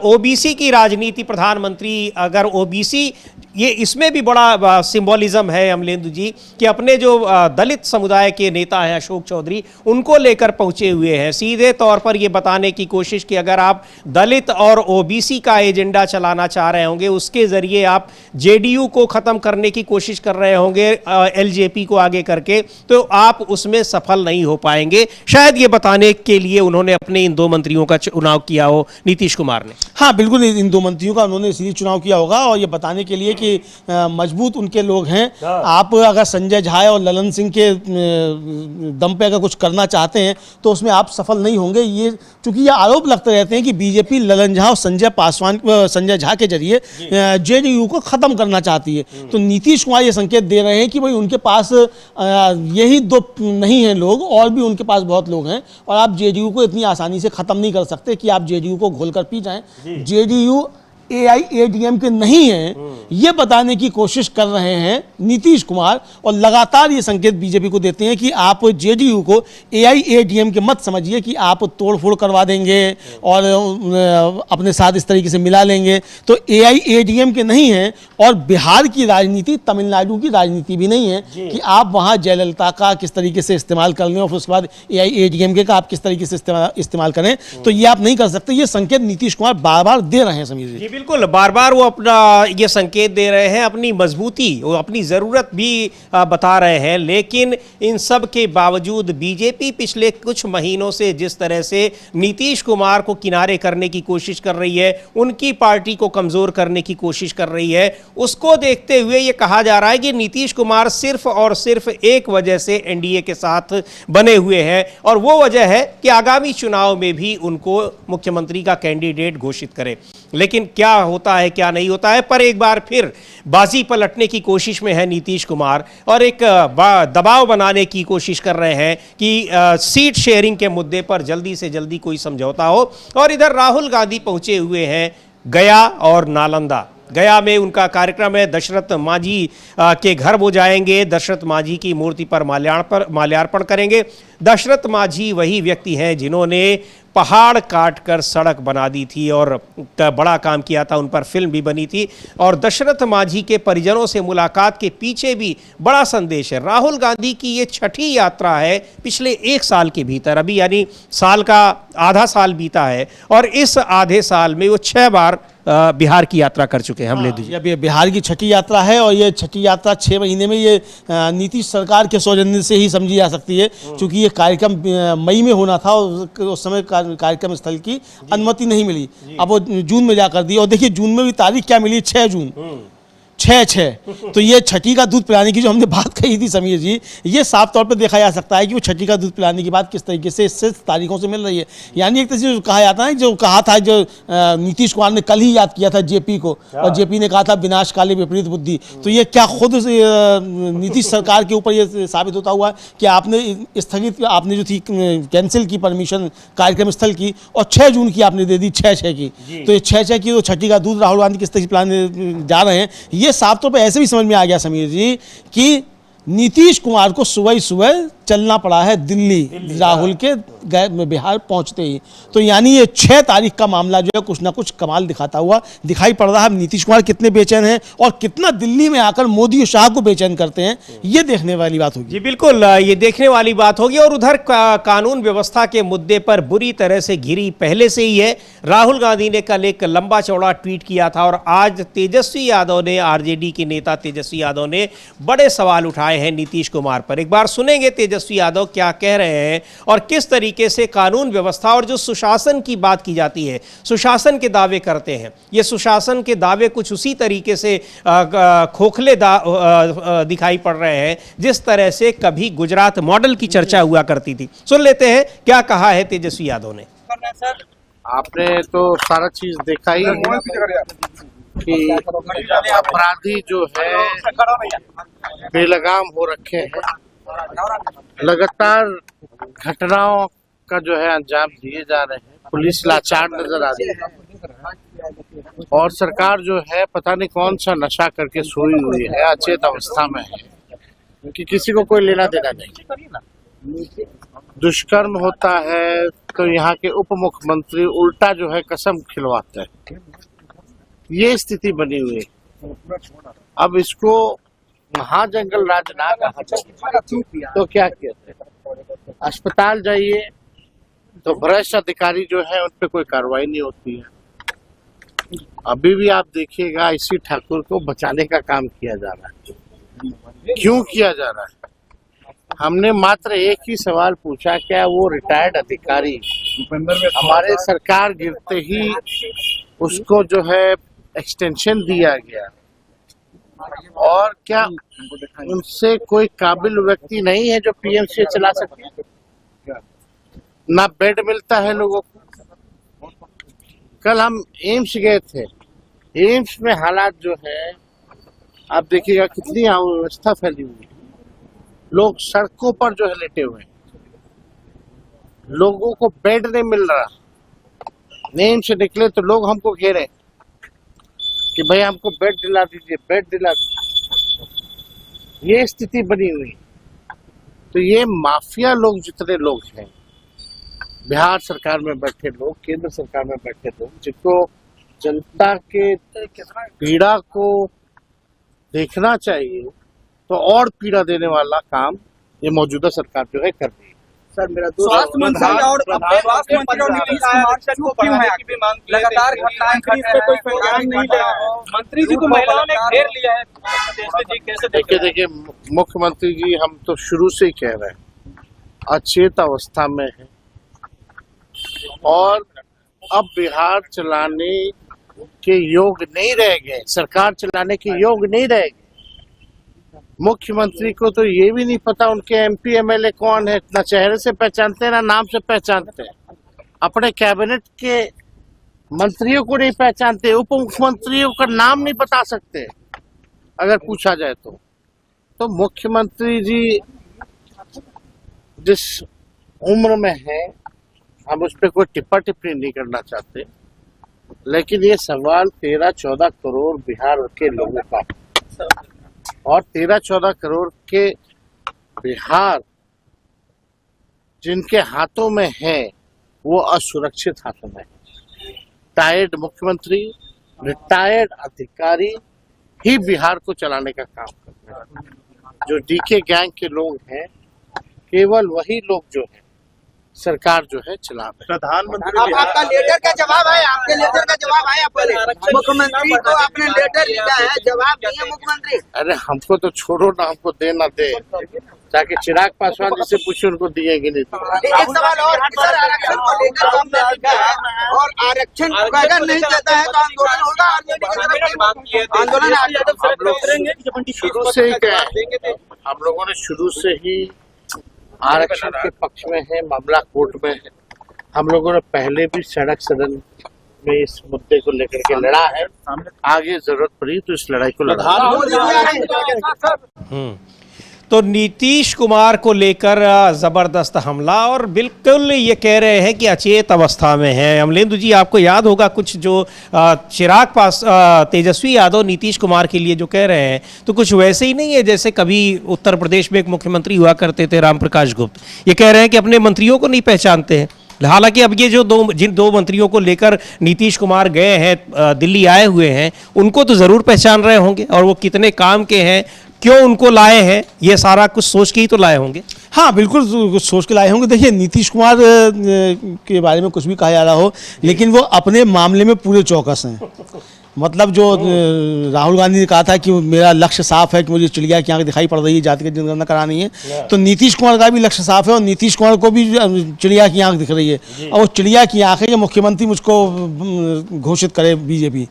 ओबीसी की राजनीति, प्रधानमंत्री अगर ओबीसी, ये इसमें भी बड़ा सिंबॉलिज्म है अमलेंदु जी कि अपने जो दलित समुदाय के नेता हैं अशोक चौधरी, उनको लेकर पहुंचे हुए हैं, सीधे तौर पर ये बताने की कोशिश कि अगर आप दलित और ओबीसी का एजेंडा चलाना चाह रहे होंगे, उसके जरिए आप जेडीयू को खत्म करने की कोशिश कर रहे होंगे एलजेपी को आगे करके, तो आप उसमें सफल नहीं हो पाएंगे। शायद ये बताने के लिए उन्होंने अपने इन 2 मंत्रियों का चुनाव किया हो नीतीश कुमार ने। हाँ बिल्कुल, इन 2 मंत्रियों का उन्होंने इसलिए चुनाव किया होगा, और ये बताने के लिए कि मजबूत उनके लोग हैं। आप अगर संजय झा और ललन सिंह के दम पे अगर कुछ करना चाहते हैं तो उसमें आप सफल नहीं होंगे। ये चूंकि ये आरोप लगते रहते हैं कि बीजेपी ललन झा और संजय झा के जरिए जेडीयू को खत्म करना चाहती है, तो नीतीश कुमार ये संकेत दे रहे हैं कि भाई उनके पास यही 2 नहीं हैं लोग, और भी उनके पास बहुत लोग हैं, और आप जेडीयू को इतनी आसानी से खत्म नहीं कर सकते कि आप जेडीयू को घोलकर पी जाएं। जेडीयू AIADMK नहीं है, ये बताने की कोशिश कर रहे हैं नीतीश कुमार, और लगातार ये संकेत बीजेपी को देते हैं कि आप जेडीयू को AIADMK मत समझिए कि आप तोड़फोड़ करवा देंगे और अपने साथ इस तरीके से मिला लेंगे। तो AIADMK नहीं है, और बिहार की राजनीति तमिलनाडु की राजनीति भी नहीं है कि आप वहाँ जयललिता का किस तरीके से इस्तेमाल कर लें और फिर उसके बाद AIADMK का आप किस तरीके से इस्तेमाल करें, तो ये आप नहीं कर सकते। ये संकेत नीतीश कुमार बार बार दे रहे हैं समीर जी। बिल्कुल, बार बार वो अपना ये संकेत दे रहे हैं, अपनी मजबूती, वो अपनी ज़रूरत भी बता रहे हैं। लेकिन इन सब के बावजूद बीजेपी पिछले कुछ महीनों से जिस तरह से नीतीश कुमार को किनारे करने की कोशिश कर रही है, उनकी पार्टी को कमज़ोर करने की कोशिश कर रही है, उसको देखते हुए ये कहा जा रहा है कि नीतीश कुमार सिर्फ और सिर्फ एक वजह से एनडीए के साथ बने हुए हैं, और वो वजह है कि आगामी चुनाव में भी उनको मुख्यमंत्री का कैंडिडेट घोषित करें। लेकिन क्या होता है क्या नहीं होता है, पर एक बार फिर बाजी पलटने की कोशिश में है नीतीश कुमार, और एक दबाव बनाने की कोशिश कर रहे हैं कि सीट शेयरिंग के मुद्दे पर जल्दी से जल्दी कोई समझौता हो। और इधर राहुल गांधी पहुंचे हुए हैं गया और नालंदा। गया में उनका कार्यक्रम है, दशरथ मांझी के घर वो जाएंगे, दशरथ मांझी की मूर्ति पर माल्यार्पण करेंगे। दशरथ मांझी वही व्यक्ति हैं जिन्होंने पहाड़ काटकर सड़क बना दी थी और बड़ा काम किया था, उन पर फिल्म भी बनी थी। और दशरथ मांझी के परिजनों से मुलाकात के पीछे भी बड़ा संदेश है। राहुल गांधी की ये 6ठी यात्रा है पिछले 1 साल के भीतर, अभी यानी साल का आधा साल बीता है, और इस आधे साल में वो 6 बार बिहार की यात्रा कर चुके हैं। हम ले दीजिए, ये बिहार की 6ठी यात्रा है, और ये 6ठी यात्रा 6 महीने में ये नीतीश सरकार के सौजन्य से ही समझी जा सकती है, क्योंकि ये कार्यक्रम मई में होना था, उस समय कार्यक्रम स्थल की अनुमति नहीं मिली, अब वो जून में जाकर दी। और देखिए जून में भी तारीख क्या मिली, 6 जून, 6 तो ये 6ठी का दूध पिलाने की जो हमने बात कही थी समीर जी, ये साफ तौर पे देखा जा सकता है कि वो 6ठी का दूध पिलाने की बात किस तरीके से इससे तारीखों से मिल रही है। यानी एक तरह से कहा जाता है, जो कहा था, जो नीतीश कुमार ने कल ही याद किया था जेपी को, और जेपी ने कहा था विनाश काले विपरीत बुद्धि। तो ये क्या खुद नीतीश सरकार के ऊपर ये साबित होता हुआ कि आपने स्थगित, आपने जो थी कैंसिल की परमिशन कार्यक्रम स्थल की, और 6 जून की आपने दे दी, 6 की। तो ये 6 की, तो 6ठी का दूध राहुल गांधी किस तरह से पिलाने जा रहे हैं, ये साफ तौर पे ऐसे भी समझ में आ गया समीर जी कि नीतीश कुमार को सुबह ही सुबह चलना पड़ा है दिल्ली राहुल के बिहार पहुंचते ही। तो यानी ये 6 तारीख का मामला जो है कुछ ना कुछ कमाल दिखाता हुआ दिखाई पड़ रहा है। नीतीश कुमार कितने बेचैन हैं और कितना दिल्ली में आकर मोदी और शाह को बेचैन करते हैं, ये देखने वाली बात होगी। जी बिल्कुल, ये देखने वाली बात होगी। और उधर कानून व्यवस्था के मुद्दे पर बुरी तरह से घिरी पहले से ही है। राहुल गांधी ने कल एक लंबा चौड़ा ट्वीट किया था और आज तेजस्वी यादव ने, आरजेडी के नेता तेजस्वी यादव ने बड़े सवाल उठाए हैं नीतीश कुमार पर। एक बार सुनेंगे तेजस्वी यादव क्या कह रहे हैं और किस तरीके से कानून व्यवस्था और जो सुशासन की बात की जाती है, सुशासन के दावे करते हैं। ये सुशासन के दावे कुछ उसी तरीके से खोखले दिखाई पड़ रहे हैं जिस तरह से कभी गुजरात मॉडल की चर्चा हुआ करती थी। सुन लेते हैं क्या कहा है तेजस्वी यादव ने। आपने तो सारा चीज देखा ही है कि अपराधी जो है बेलगाम हो रखे हैं, लगातार घटनाओं का जो है अंजाम दिए जा रहे हैं, पुलिस लाचार नजर आ रही है और सरकार जो है पता नहीं कौन सा नशा करके सोई हुई है, अचेत अवस्था में है कि किसी को कोई लेना देना नहीं। दुष्कर्म होता है तो यहाँ के उप मुख्यमंत्री उल्टा जो है कसम खिलवाते हैं। ये स्थिति बनी हुई है। अब इसको महाजंगल राज ना कहा जाए तो क्या कहते हैं? अस्पताल जाइए तो भ्रष्ट अधिकारी जो है उन पे कोई कार्रवाई नहीं होती है। अभी भी आप देखिएगा इसी ठाकुर को बचाने का काम किया जा रहा है। क्यों किया जा रहा है? हमने मात्र एक ही सवाल पूछा, क्या वो रिटायर्ड अधिकारी हमारे सरकार गिरते ही उसको जो है एक्सटेंशन दिया गया, और क्या उनसे कोई काबिल व्यक्ति नहीं है जो पीएमसीएच चला सके? ना बेड मिलता है लोगों को। कल हम एम्स गए थे, एम्स में हालात जो है आप देखिएगा कितनी अव्यवस्था फैली हुई है। लोग सड़कों पर जो है लेटे हुए हैं, लोगों को बेड नहीं मिल रहा। एम्स से निकले तो लोग हमको घेरे कि भाई हमको बेड दिला दीजिए, बेड दिला दीजिए। ये स्थिति बनी हुई। तो ये माफिया लोग, जितने लोग हैं बिहार सरकार में बैठे लोग, केंद्र सरकार में बैठे लोग, जिनको जनता के पीड़ा को देखना चाहिए, तो और पीड़ा देने वाला काम ये मौजूदा सरकार जो है कर रही है। सर मेरा स्वास्थ्य मंत्री और स्वास्थ्य मंत्री और नीतीश कुमार को क्यों है कि लगातार घटनाएं कोई परिणाम नहीं ले रहा है? मंत्री जी को महिलाओं ने घेर लिया है। कैसे देखिए मुख्यमंत्री जी, हम तो शुरू से ही कह रहे हैं अचेत अवस्था में है और अब बिहार चलाने के योग नहीं रह गए, सरकार चलाने के योग नहीं रह गए। मुख्यमंत्री को तो ये भी नहीं पता उनके एमपी एमएलए कौन है, ना चेहरे से पहचानते हैं ना नाम से पहचानते हैं। अपने कैबिनेट के मंत्रियों को नहीं पहचानते, उप मुख्यमंत्रियों का नाम नहीं बता सकते अगर पूछा जाए तो मुख्यमंत्री जी जिस उम्र में है, हम उस पर कोई टिप्पा टिप्पणी नहीं करना चाहते, लेकिन ये सवाल 13-14 करोड़ बिहार के लोगों का, और 13-14 करोड़ के बिहार जिनके हाथों में है वो असुरक्षित हाथों में है। रिटायर्ड मुख्यमंत्री, रिटायर्ड अधिकारी ही बिहार को चलाने का काम करते हैं। जो डीके गैंग के लोग हैं, केवल वही लोग जो है सरकार जो है चला रहे। प्रधानमंत्री आपका लेटर का जवाब है, आपके लेटर का जवाब आया पहले मुख्यमंत्री को आपने लेटर लिखा है, जवाब दिए मुख्यमंत्री। अरे हमको तो छोड़ो ना, हमको दे ना दे, जाके चिराग पासवान जिसे पूछे उनको दिएगी नहीं। एक सवाल और, सर आरक्षण को लेकर हमने लिखा है और आरक्षण अगर नहीं देता है तो आंदोलन होगा। आंदोलन शुरू से ही क्या है, हम लोगों ने शुरू से ही आरक्षण के पक्ष में है, मामला कोर्ट में है। हम लोगों ने पहले भी सड़क सदन में इस मुद्दे को लेकर के लड़ा है, आगे जरूरत पड़ी तो इस लड़ाई को लड़ा। तो नीतीश कुमार को लेकर जबरदस्त हमला और बिल्कुल ये कह रहे हैं कि अचेत अवस्था में है। अमलेंदु जी, आपको याद होगा कुछ जो चिराग पास तेजस्वी यादव नीतीश कुमार के लिए जो कह रहे हैं, तो कुछ वैसे ही नहीं है जैसे कभी उत्तर प्रदेश में एक मुख्यमंत्री हुआ करते थे राम प्रकाश गुप्त। ये कह रहे हैं कि अपने मंत्रियों को नहीं पहचानते हैं। हालांकि अब ये जो जिन दो मंत्रियों को लेकर नीतीश कुमार गए हैं, दिल्ली आए हुए हैं, उनको तो जरूर पहचान रहे होंगे और वो कितने काम के हैं, क्यों उनको लाए हैं, ये सारा कुछ सोच के ही तो लाए होंगे। हाँ, बिल्कुल कुछ सोच के लाए होंगे। देखिए, नीतीश कुमार के बारे में कुछ भी कहा जा रहा हो, लेकिन वो अपने मामले में पूरे चौकस हैं। मतलब जो राहुल गांधी ने कहा था कि मेरा लक्ष्य साफ है कि मुझे चिड़िया की आंख दिखाई पड़ रही है, जाति की जनगणना करानी है, तो नीतीश कुमार का भी लक्ष्य साफ है और नीतीश कुमार को भी चिड़िया की आंख दिख रही है। और वो चिड़िया की आंख है कि मुख्यमंत्री मुझको घोषित करे बीजेपी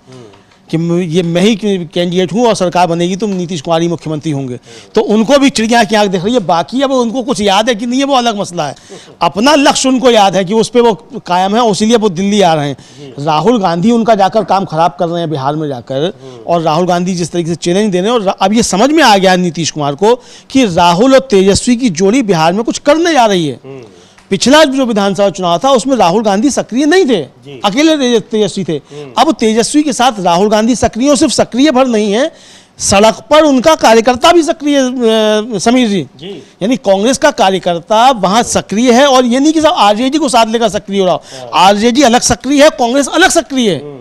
कि ये मैं ही कैंडिडेट हूँ और सरकार बनेगी तो नीतीश कुमार ही मुख्यमंत्री होंगे। तो उनको भी चिड़िया की आंख दिख रही है। बाकी अब उनको कुछ याद है कि नहीं है, वो अलग मसला है। अपना लक्ष्य उनको याद है कि उस पर वो कायम है, इसीलिए वो दिल्ली आ रहे हैं। राहुल गांधी उनका जाकर काम खराब कर रहे हैं बिहार में जाकर, और राहुल गांधी जिस तरीके से चैलेंज दे रहे हैं, और अब ये समझ में आ गया नीतीश कुमार को कि राहुल और तेजस्वी की जोड़ी बिहार में कुछ करने जा रही है। पिछला जो विधानसभा चुनाव था उसमें राहुल गांधी सक्रिय नहीं थे, अकेले तेजस्वी थे। अब तेजस्वी के साथ राहुल गांधी सक्रिय, और सिर्फ सक्रिय भर नहीं है, सड़क पर उनका कार्यकर्ता भी सक्रिय, समीर जी, यानी कांग्रेस का कार्यकर्ता वहां सक्रिय है। और ये नहीं कि सब आरजेडी को साथ लेकर सक्रिय हो रहा हो, आरजेडी अलग सक्रिय है, कांग्रेस अलग सक्रिय है,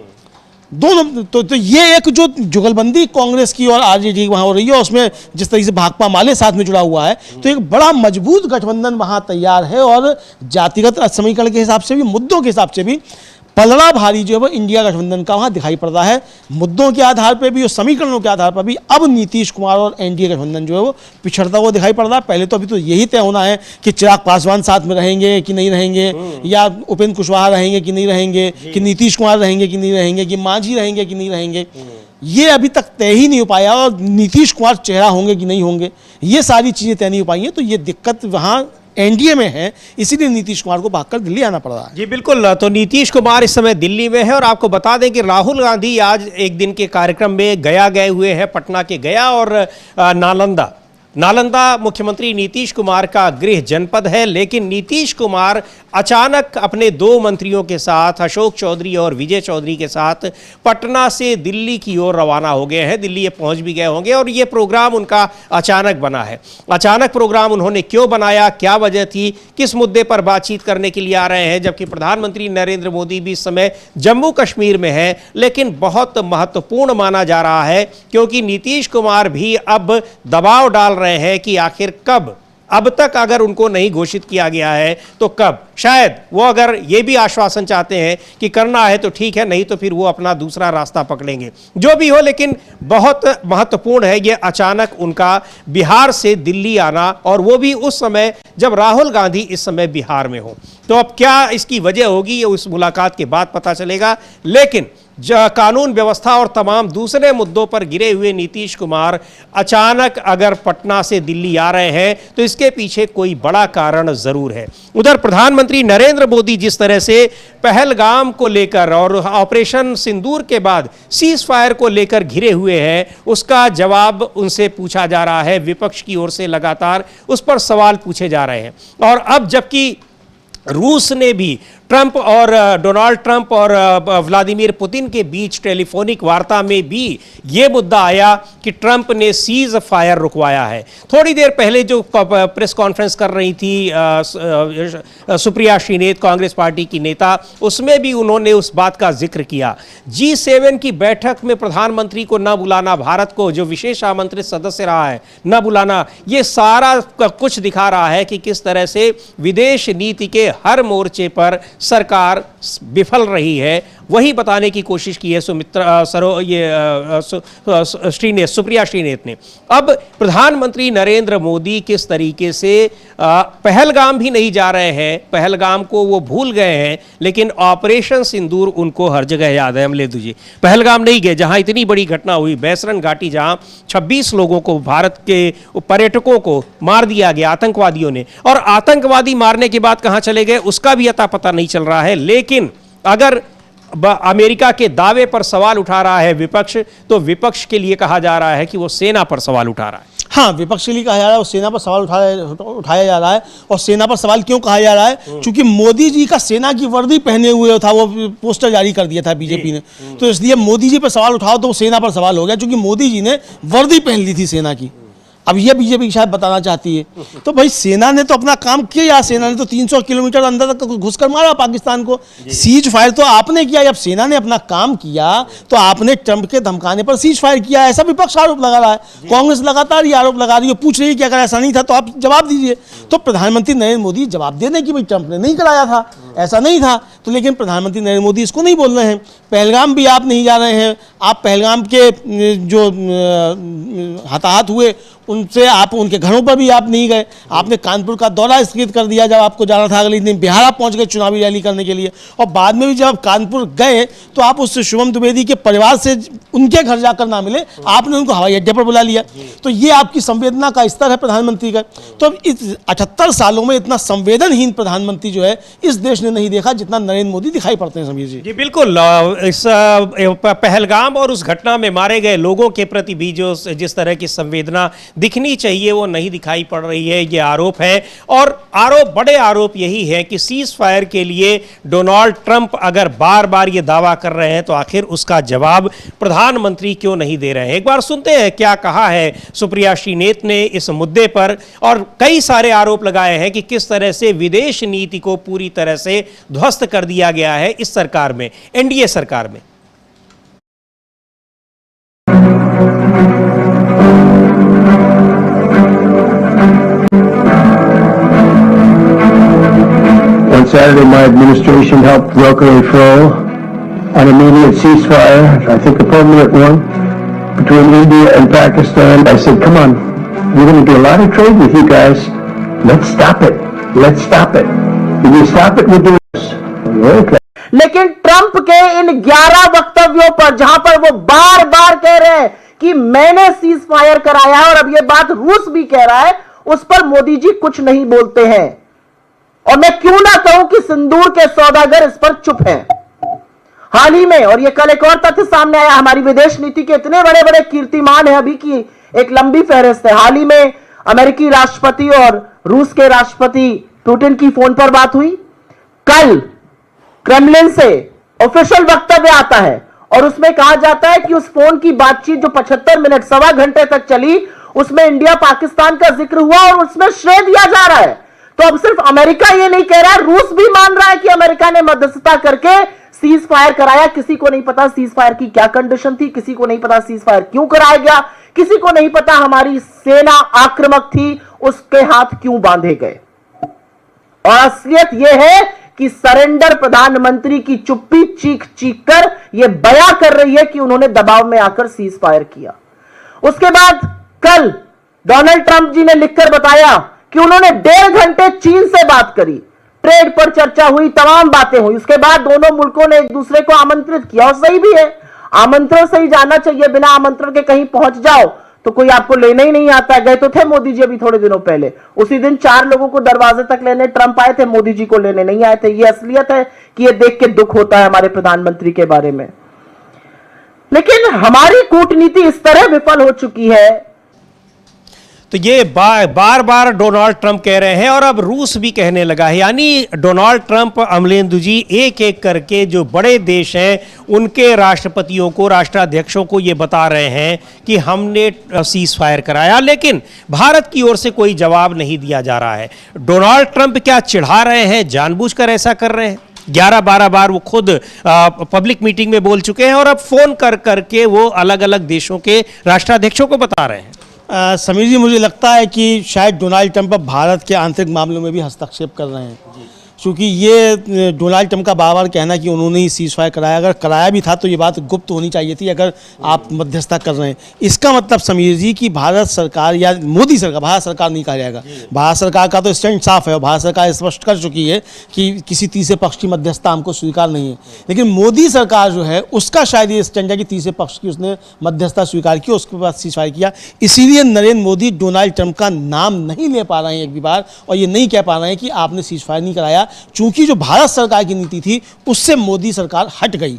दोनों। तो ये एक जो जुगलबंदी कांग्रेस की और आरजेडी वहां हो रही है, उसमें जिस तरीके से भाकपा माले साथ में जुड़ा हुआ है, तो एक बड़ा मजबूत गठबंधन वहां तैयार है। और जातिगत समीकरण के हिसाब से भी, मुद्दों के हिसाब से भी पलड़ा भारी जो है वो इंडिया गठबंधन का वहां दिखाई पड़ रहा है। मुद्दों के आधार पर भी और समीकरणों के आधार पर भी अब नीतीश कुमार और एनडीए गठबंधन जो है वो पिछड़ता हुआ दिखाई पड़ रहा है। पहले तो अभी तो यही तय होना है कि चिराग पासवान साथ में रहेंगे कि नहीं रहेंगे, या उपेंद्र कुशवाहा रहेंगे कि नहीं रहेंगे, कि नीतीश कुमार रहेंगे कि नहीं रहेंगे, कि मांझी रहेंगे कि नहीं रहेंगे। ये अभी तक तय ही नहीं हो पाया। और नीतीश कुमार चेहरा होंगे कि नहीं होंगे, ये सारी चीजें तय नहीं हो पाई हैं। तो ये दिक्कत वहां एनडीए में है, इसीलिए नीतीश कुमार को भागकर दिल्ली आना पड़ रहा है। जी बिल्कुल। तो नीतीश कुमार इस समय दिल्ली में है और आपको बता दें कि राहुल गांधी आज एक दिन के कार्यक्रम में गया गए हुए हैं, पटना के गया और नालंदा मुख्यमंत्री नीतीश कुमार का गृह जनपद है। लेकिन नीतीश कुमार अचानक अपने दो मंत्रियों के साथ, अशोक चौधरी और विजय चौधरी के साथ, पटना से दिल्ली की ओर रवाना हो गए हैं। दिल्ली ये पहुंच भी गए होंगे और ये प्रोग्राम उनका अचानक बना है। अचानक प्रोग्राम उन्होंने क्यों बनाया, क्या वजह थी, किस मुद्दे पर बातचीत करने के लिए आ रहे हैं, जबकि प्रधानमंत्री नरेंद्र मोदी भी इस समय जम्मू कश्मीर में है। लेकिन बहुत महत्वपूर्ण माना जा रहा है क्योंकि नीतीश कुमार भी अब दबाव डाल रहे हैं कि आखिर कब, अब तक अगर उनको नहीं घोषित किया गया है तो कब। शायद वो अगर ये भी आश्वासन चाहते हैं कि करना है तो ठीक है, नहीं तो फिर वो अपना दूसरा रास्ता पकड़ेंगे। जो भी हो, लेकिन बहुत महत्वपूर्ण है ये अचानक उनका बिहार से दिल्ली आना, और वो भी उस समय जब राहुल गांधी इस समय बिहार में हो। तो अब क्या इसकी वजह होगी ये उस मुलाकात के बाद पता चलेगा। लेकिन कानून व्यवस्था और तमाम दूसरे मुद्दों पर गिरे हुए नीतीश कुमार अचानक अगर पटना से दिल्ली आ रहे हैं तो इसके पीछे कोई बड़ा कारण जरूर है। उधर प्रधानमंत्री नरेंद्र मोदी जिस तरह से पहलगाम को लेकर और ऑपरेशन सिंदूर के बाद सीज फायर को लेकर घिरे हुए हैं, उसका जवाब उनसे पूछा जा रहा है। विपक्ष की ओर से लगातार उस पर सवाल पूछे जा रहे हैं। और अब जबकि रूस ने भी डोनाल्ड ट्रंप और व्लादिमीर पुतिन के बीच टेलीफोनिक वार्ता में भी यह मुद्दा आया कि ट्रंप ने सीज फायर रुकवाया है। थोड़ी देर पहले जो प्रेस कॉन्फ्रेंस कर रही थी सुप्रिया श्रीनेत, कांग्रेस पार्टी की नेता, उसमें भी उन्होंने उस बात का जिक्र किया। G7 की बैठक में प्रधानमंत्री को न बुलाना, भारत को जो विशेष आमंत्रित सदस्य रहा है न बुलाना, ये सारा कुछ दिखा रहा है कि किस तरह से विदेश नीति के हर मोर्चे पर सरकार विफल रही है। वही बताने की कोशिश की है सुप्रिया श्रीनेत ने। अब प्रधानमंत्री नरेंद्र मोदी किस तरीके से पहलगाम भी नहीं जा रहे हैं, पहलगाम को वो भूल गए हैं, लेकिन ऑपरेशन सिंदूर उनको हर जगह याद है। अमलेदु जी, पहलगाम नहीं गए जहां इतनी बड़ी घटना हुई, बैसरन घाटी, जहां 26 लोगों को, भारत के पर्यटकों को मार दिया गया आतंकवादियों ने, और आतंकवादी मारने के बाद कहां चले गए उसका भी अता पता नहीं चल रहा है। लेकिन अगर अमेरिका के दावे पर सवाल उठा रहा है विपक्ष, तो विपक्ष के लिए कहा जा रहा है कि वो सेना पर सवाल उठा रहा है। हाँ, विपक्ष के लिए कहा जा रहा है और सेना पर सवाल उठाया जा रहा है। और सेना पर सवाल क्यों कहा जा रहा है? क्योंकि मोदी जी का सेना की वर्दी पहने हुए था, वो पोस्टर जारी कर दिया था बीजेपी ने, तो इसलिए मोदी जी पर सवाल उठाओ तो सेना पर सवाल हो गया, क्योंकि मोदी जी ने वर्दी पहन ली थी सेना की। अब ये बीजेपी शायद बताना चाहती है। तो भाई सेना ने तो अपना काम किया, सेना ने तो 300 किलोमीटर अंदर तक घुसकर मारा पाकिस्तान को। सीज फायर तो आपने किया। जब सेना ने अपना काम किया तो आपने ट्रंप के धमकाने पर सीज फायर किया, ऐसा विपक्ष आरोप लगा रहा है। कांग्रेस लगातार ये आरोप लगा रही है, पूछ रही है कि अगर ऐसा नहीं था तो आप जवाब दीजिए। तो प्रधानमंत्री नरेंद्र मोदी जवाब दे दें कि भाई ट्रंप ने नहीं कराया था, ऐसा नहीं था। तो लेकिन प्रधानमंत्री नरेंद्र मोदी इसको नहीं बोल रहे हैं। पहलगाम भी आप नहीं जा रहे हैं। आप पहलगाम के जो हताहत हुए उनसे आप उनके घरों पर भी आप नहीं गए। आपने कानपुर का दौरा स्थगित कर दिया जब आपको जाना था। अगले दिन बिहार आप पहुंच गए चुनावी रैली करने के लिए, और बाद में भी जब आप कानपुर गए तो आप उससे शुभम द्विवेदी के परिवार से उनके घर जाकर ना मिले, आपने उनको हवाई अड्डे पर बुला लिया। तो ये आपकी संवेदना का स्तर है प्रधानमंत्री का। तो इस 78 सालों में इतना संवेदनहीन प्रधानमंत्री जो है इस देश ने नहीं देखा जितना नरेंद्र मोदी दिखाई पड़ते हैं। समीर जी जी बिल्कुल। इस पहलगाम और उस घटना में मारे गए लोगों के प्रति भी जो जिस तरह की संवेदना दिखनी चाहिए वो नहीं दिखाई पड़ रही है, ये आरोप है। और बड़े आरोप यही है कि सीज फायर के लिए डोनाल्ड ट्रंप अगर बार बार ये दावा कर रहे हैं तो आखिर उसका जवाब प्रधानमंत्री क्यों नहीं दे रहे हैं। एक बार सुनते हैं क्या कहा है सुप्रिया श्रीनेत ने इस मुद्दे पर, और कई सारे आरोप लगाए हैं कि किस तरह से विदेश नीति को पूरी तरह से ध्वस्त कर दिया गया है इस सरकार में, एनडीए सरकार में। On Saturday, my administration helped broker a full and immediate ceasefire, I think a permanent one, between India and Pakistan. I said, come on, we're going to do a lot of trade with you guys. Let's stop it. Let's stop it. If you stop it, we'll do this. Okay. लेकिन Trump के इन 11 वक्तव्यों पर, जहां पर वो बार बार कह रहे हैं कि मैंने सीज फायर कराया और अब ये बात रूस भी कह रहा है, उस पर मोदी जी कुछ नहीं बोलते हैं। और मैं क्यों ना कहूं कि सिंदूर के सौदागर इस पर चुप हैं। हाल ही में, और ये कल एक और तथ्य सामने आया, हमारी विदेश नीति के इतने बड़े बड़े कीर्तिमान है अभी की एक लंबी फहरिस्त है। हाल ही में अमेरिकी राष्ट्रपति और रूस के राष्ट्रपति पुतिन की फोन पर बात हुई। कल क्रेमलिन से ऑफिशियल वक्तव्य आता है और उसमें कहा जाता है कि उस फोन की बातचीत जो 75 मिनट, सवा घंटे तक चली, उसमें इंडिया पाकिस्तान का जिक्र हुआ और उसमें श्रेय दिया जा रहा है। तो अब सिर्फ अमेरिका ये नहीं कह रहा, रूस भी मान रहा है कि अमेरिका ने मध्यस्थता करके सीज फायर कराया। किसी को नहीं पता सीज फायर की क्या कंडीशन थी, किसी को नहीं पता सीज फायर क्यों कराया गया, किसी को नहीं पता हमारी सेना आक्रामक थी, उसके हाथ क्यों बांधे गए। और असलियत यह है कि सरेंडर प्रधानमंत्री की चुप्पी चीख चीख कर यह बयां कर रही है कि उन्होंने दबाव में आकर सीज फायर किया। उसके बाद कल डोनाल्ड ट्रंप जी ने लिखकर बताया कि उन्होंने 1.5 घंटे चीन से बात करी, ट्रेड पर चर्चा हुई, तमाम बातें हुई। उसके बाद दोनों मुल्कों ने एक दूसरे को आमंत्रित किया, और सही भी है, आमंत्रण से ही जाना चाहिए। बिना आमंत्रण के कहीं पहुंच जाओ तो कोई आपको लेने ही नहीं आता। गए तो थे मोदी जी अभी थोड़े दिनों पहले, उसी दिन 4 लोगों को दरवाजे तक लेने ट्रंप आए थे, मोदी जी को लेने नहीं आए थे। ये असलियत है कि ये देख के दुख होता है हमारे प्रधानमंत्री के बारे में। लेकिन हमारी कूटनीति इस तरह विफल हो चुकी है। तो ये बार बार डोनाल्ड ट्रंप कह रहे हैं और अब रूस भी कहने लगा है। यानी डोनाल्ड ट्रंप, अमलेंदु जी, एक एक करके जो बड़े देश हैं उनके राष्ट्रपतियों को, राष्ट्राध्यक्षों को ये बता रहे हैं कि हमने सीज फायर कराया, लेकिन भारत की ओर से कोई जवाब नहीं दिया जा रहा है। डोनाल्ड ट्रंप क्या चिढ़ा रहे हैं, जानबूझकर ऐसा कर रहे हैं? 11-12 बार वो खुद पब्लिक मीटिंग में बोल चुके हैं और अब फोन कर करके वो अलग अलग देशों के राष्ट्राध्यक्षों को बता रहे हैं। समीर जी, मुझे लगता है कि शायद डोनाल्ड ट्रंप भारत के आंतरिक मामलों में भी हस्तक्षेप कर रहे हैं, क्योंकि ये डोनाल्ड ट्रंप का बार बार कहना कि उन्होंने ही सीज फायर कराया, अगर कराया भी था तो ये बात गुप्त होनी चाहिए थी अगर आप मध्यस्थता कर रहे हैं। इसका मतलब समीर जी कि भारत सरकार या मोदी सरकार, भारत सरकार नहीं कहा जाएगा, भारत सरकार का तो स्टैंड साफ है और भारत सरकार स्पष्ट कर चुकी है कि किसी तीसरे पक्ष की मध्यस्थता हमको स्वीकार नहीं है। लेकिन मोदी सरकार जो है उसका शायद ये स्टैंड है कि तीसरे पक्ष की उसने मध्यस्थता स्वीकार की, उसके बाद सीज फायर किया। इसीलिए नरेंद्र मोदी डोनाल्ड ट्रंप का नाम नहीं ले पा रहे हैं एक भी बार, और ये नहीं कह पा रहे हैं कि आपने सीज फायर नहीं कराया, चूंकि जो भारत सरकार की नीति थी उससे मोदी सरकार हट गई।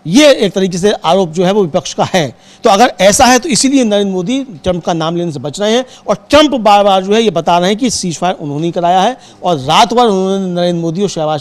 ये एक तरीके से आरोप जो है वो विपक्ष का है। तो अगर ऐसा है तो इसीलिए नरेंद्र मोदी ट्रंप का नाम लेने से बच रहे हैं और ट्रंप बार बार जो है ये बता रहे हैं कि सीज फायर उन्होंने ही कराया है और रात भर उन्होंने नरेंद्र मोदी और शहबाज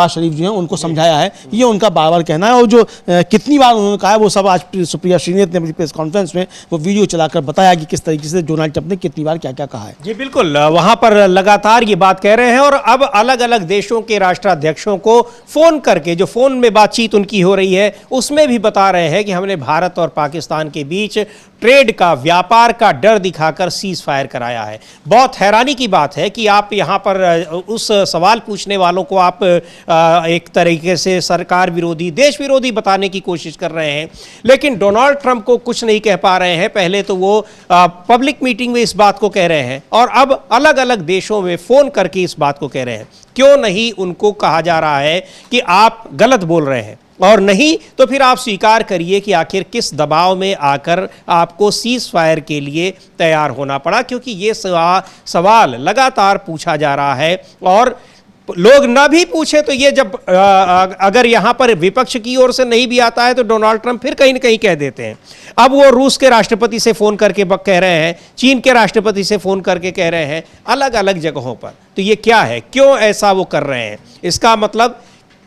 शरीफ जो हैं उनको समझाया है, ये उनका बार बार कहना है। और जो कितनी बार उन्होंने कहा है वो सब आज सुप्रिया श्रीनेत ने अपनी प्रेस कॉन्फ्रेंस में वो वीडियो चलाकर बताया कि किस तरीके से डोनाल्ड ट्रंप ने कितनी बार क्या क्या कहा है। जी बिल्कुल, वहां पर लगातार ये बात कह रहे हैं और अब अलग अलग देशों के राष्ट्राध्यक्षों को फोन करके जो फोन में बातचीत उनकी हो रही है उसमें भी बता रहे हैं कि हमने भारत और पाकिस्तान के बीच ट्रेड का, व्यापार का डर दिखाकर सीज फायर कराया है। बहुत हैरानी की बात है कि आप यहाँ पर उस सवाल पूछने वालों को आप एक तरीके से सरकार विरोधी, देश विरोधी बताने की कोशिश कर रहे हैं, लेकिन डोनाल्ड ट्रंप को कुछ नहीं कह पा रहे हैं। पहले तो वो पब्लिक मीटिंग में इस बात को कह रहे हैं और अब अलग अलग देशों में फोन करके इस बात को कह रहे हैं। क्यों नहीं उनको कहा जा रहा है कि आप गलत बोल रहे हैं, और नहीं तो फिर आप स्वीकार करिए कि आखिर किस दबाव में आकर आपको सीज फायर के लिए तैयार होना पड़ा, क्योंकि ये सवाल लगातार पूछा जा रहा है और लोग ना भी पूछे तो ये जब अगर यहां पर विपक्ष की ओर से नहीं भी आता है तो डोनाल्ड ट्रंप फिर कहीं ना कहीं कह देते हैं। अब वो रूस के राष्ट्रपति से फोन करके कह रहे हैं, चीन के राष्ट्रपति से फोन करके कह रहे हैं, अलग अलग जगहों पर। तो ये क्या है, क्यों ऐसा वो कर रहे हैं? इसका मतलब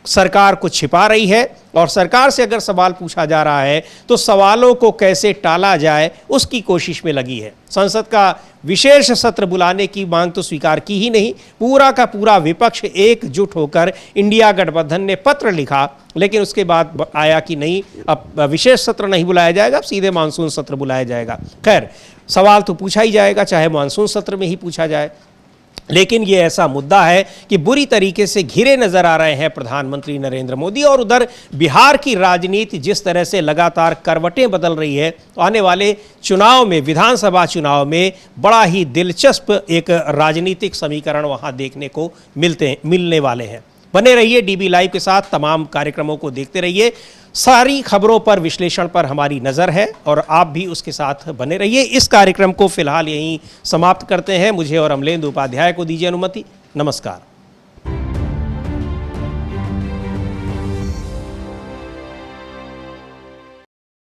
सरकार कुछ छिपा रही है और सरकार से अगर सवाल पूछा जा रहा है तो सवालों को कैसे टाला जाए उसकी कोशिश में लगी है। संसद का विशेष सत्र बुलाने की मांग तो स्वीकार की ही नहीं, पूरा का पूरा विपक्ष एकजुट होकर इंडिया गठबंधन ने पत्र लिखा, लेकिन उसके बाद आया कि नहीं, अब विशेष सत्र नहीं बुलाया जाएगा, अब सीधे मानसून सत्र बुलाया जाएगा। खैर, सवाल तो पूछा ही जाएगा, चाहे मानसून सत्र में ही पूछा जाए, लेकिन ये ऐसा मुद्दा है कि बुरी तरीके से घिरे नजर आ रहे हैं प्रधानमंत्री नरेंद्र मोदी। और उधर बिहार की राजनीति जिस तरह से लगातार करवटें बदल रही है, आने वाले चुनाव में, विधानसभा चुनाव में बड़ा ही दिलचस्प एक राजनीतिक समीकरण वहां देखने को मिलने वाले हैं। बने रहिए डीबी लाइव के साथ, तमाम कार्यक्रमों को देखते रहिए। सारी खबरों पर, विश्लेषण पर हमारी नज़र है और आप भी उसके साथ बने रहिए। इस कार्यक्रम को फिलहाल यहीं समाप्त करते हैं। मुझे और अमलेंदु उपाध्याय को दीजिए अनुमति। नमस्कार।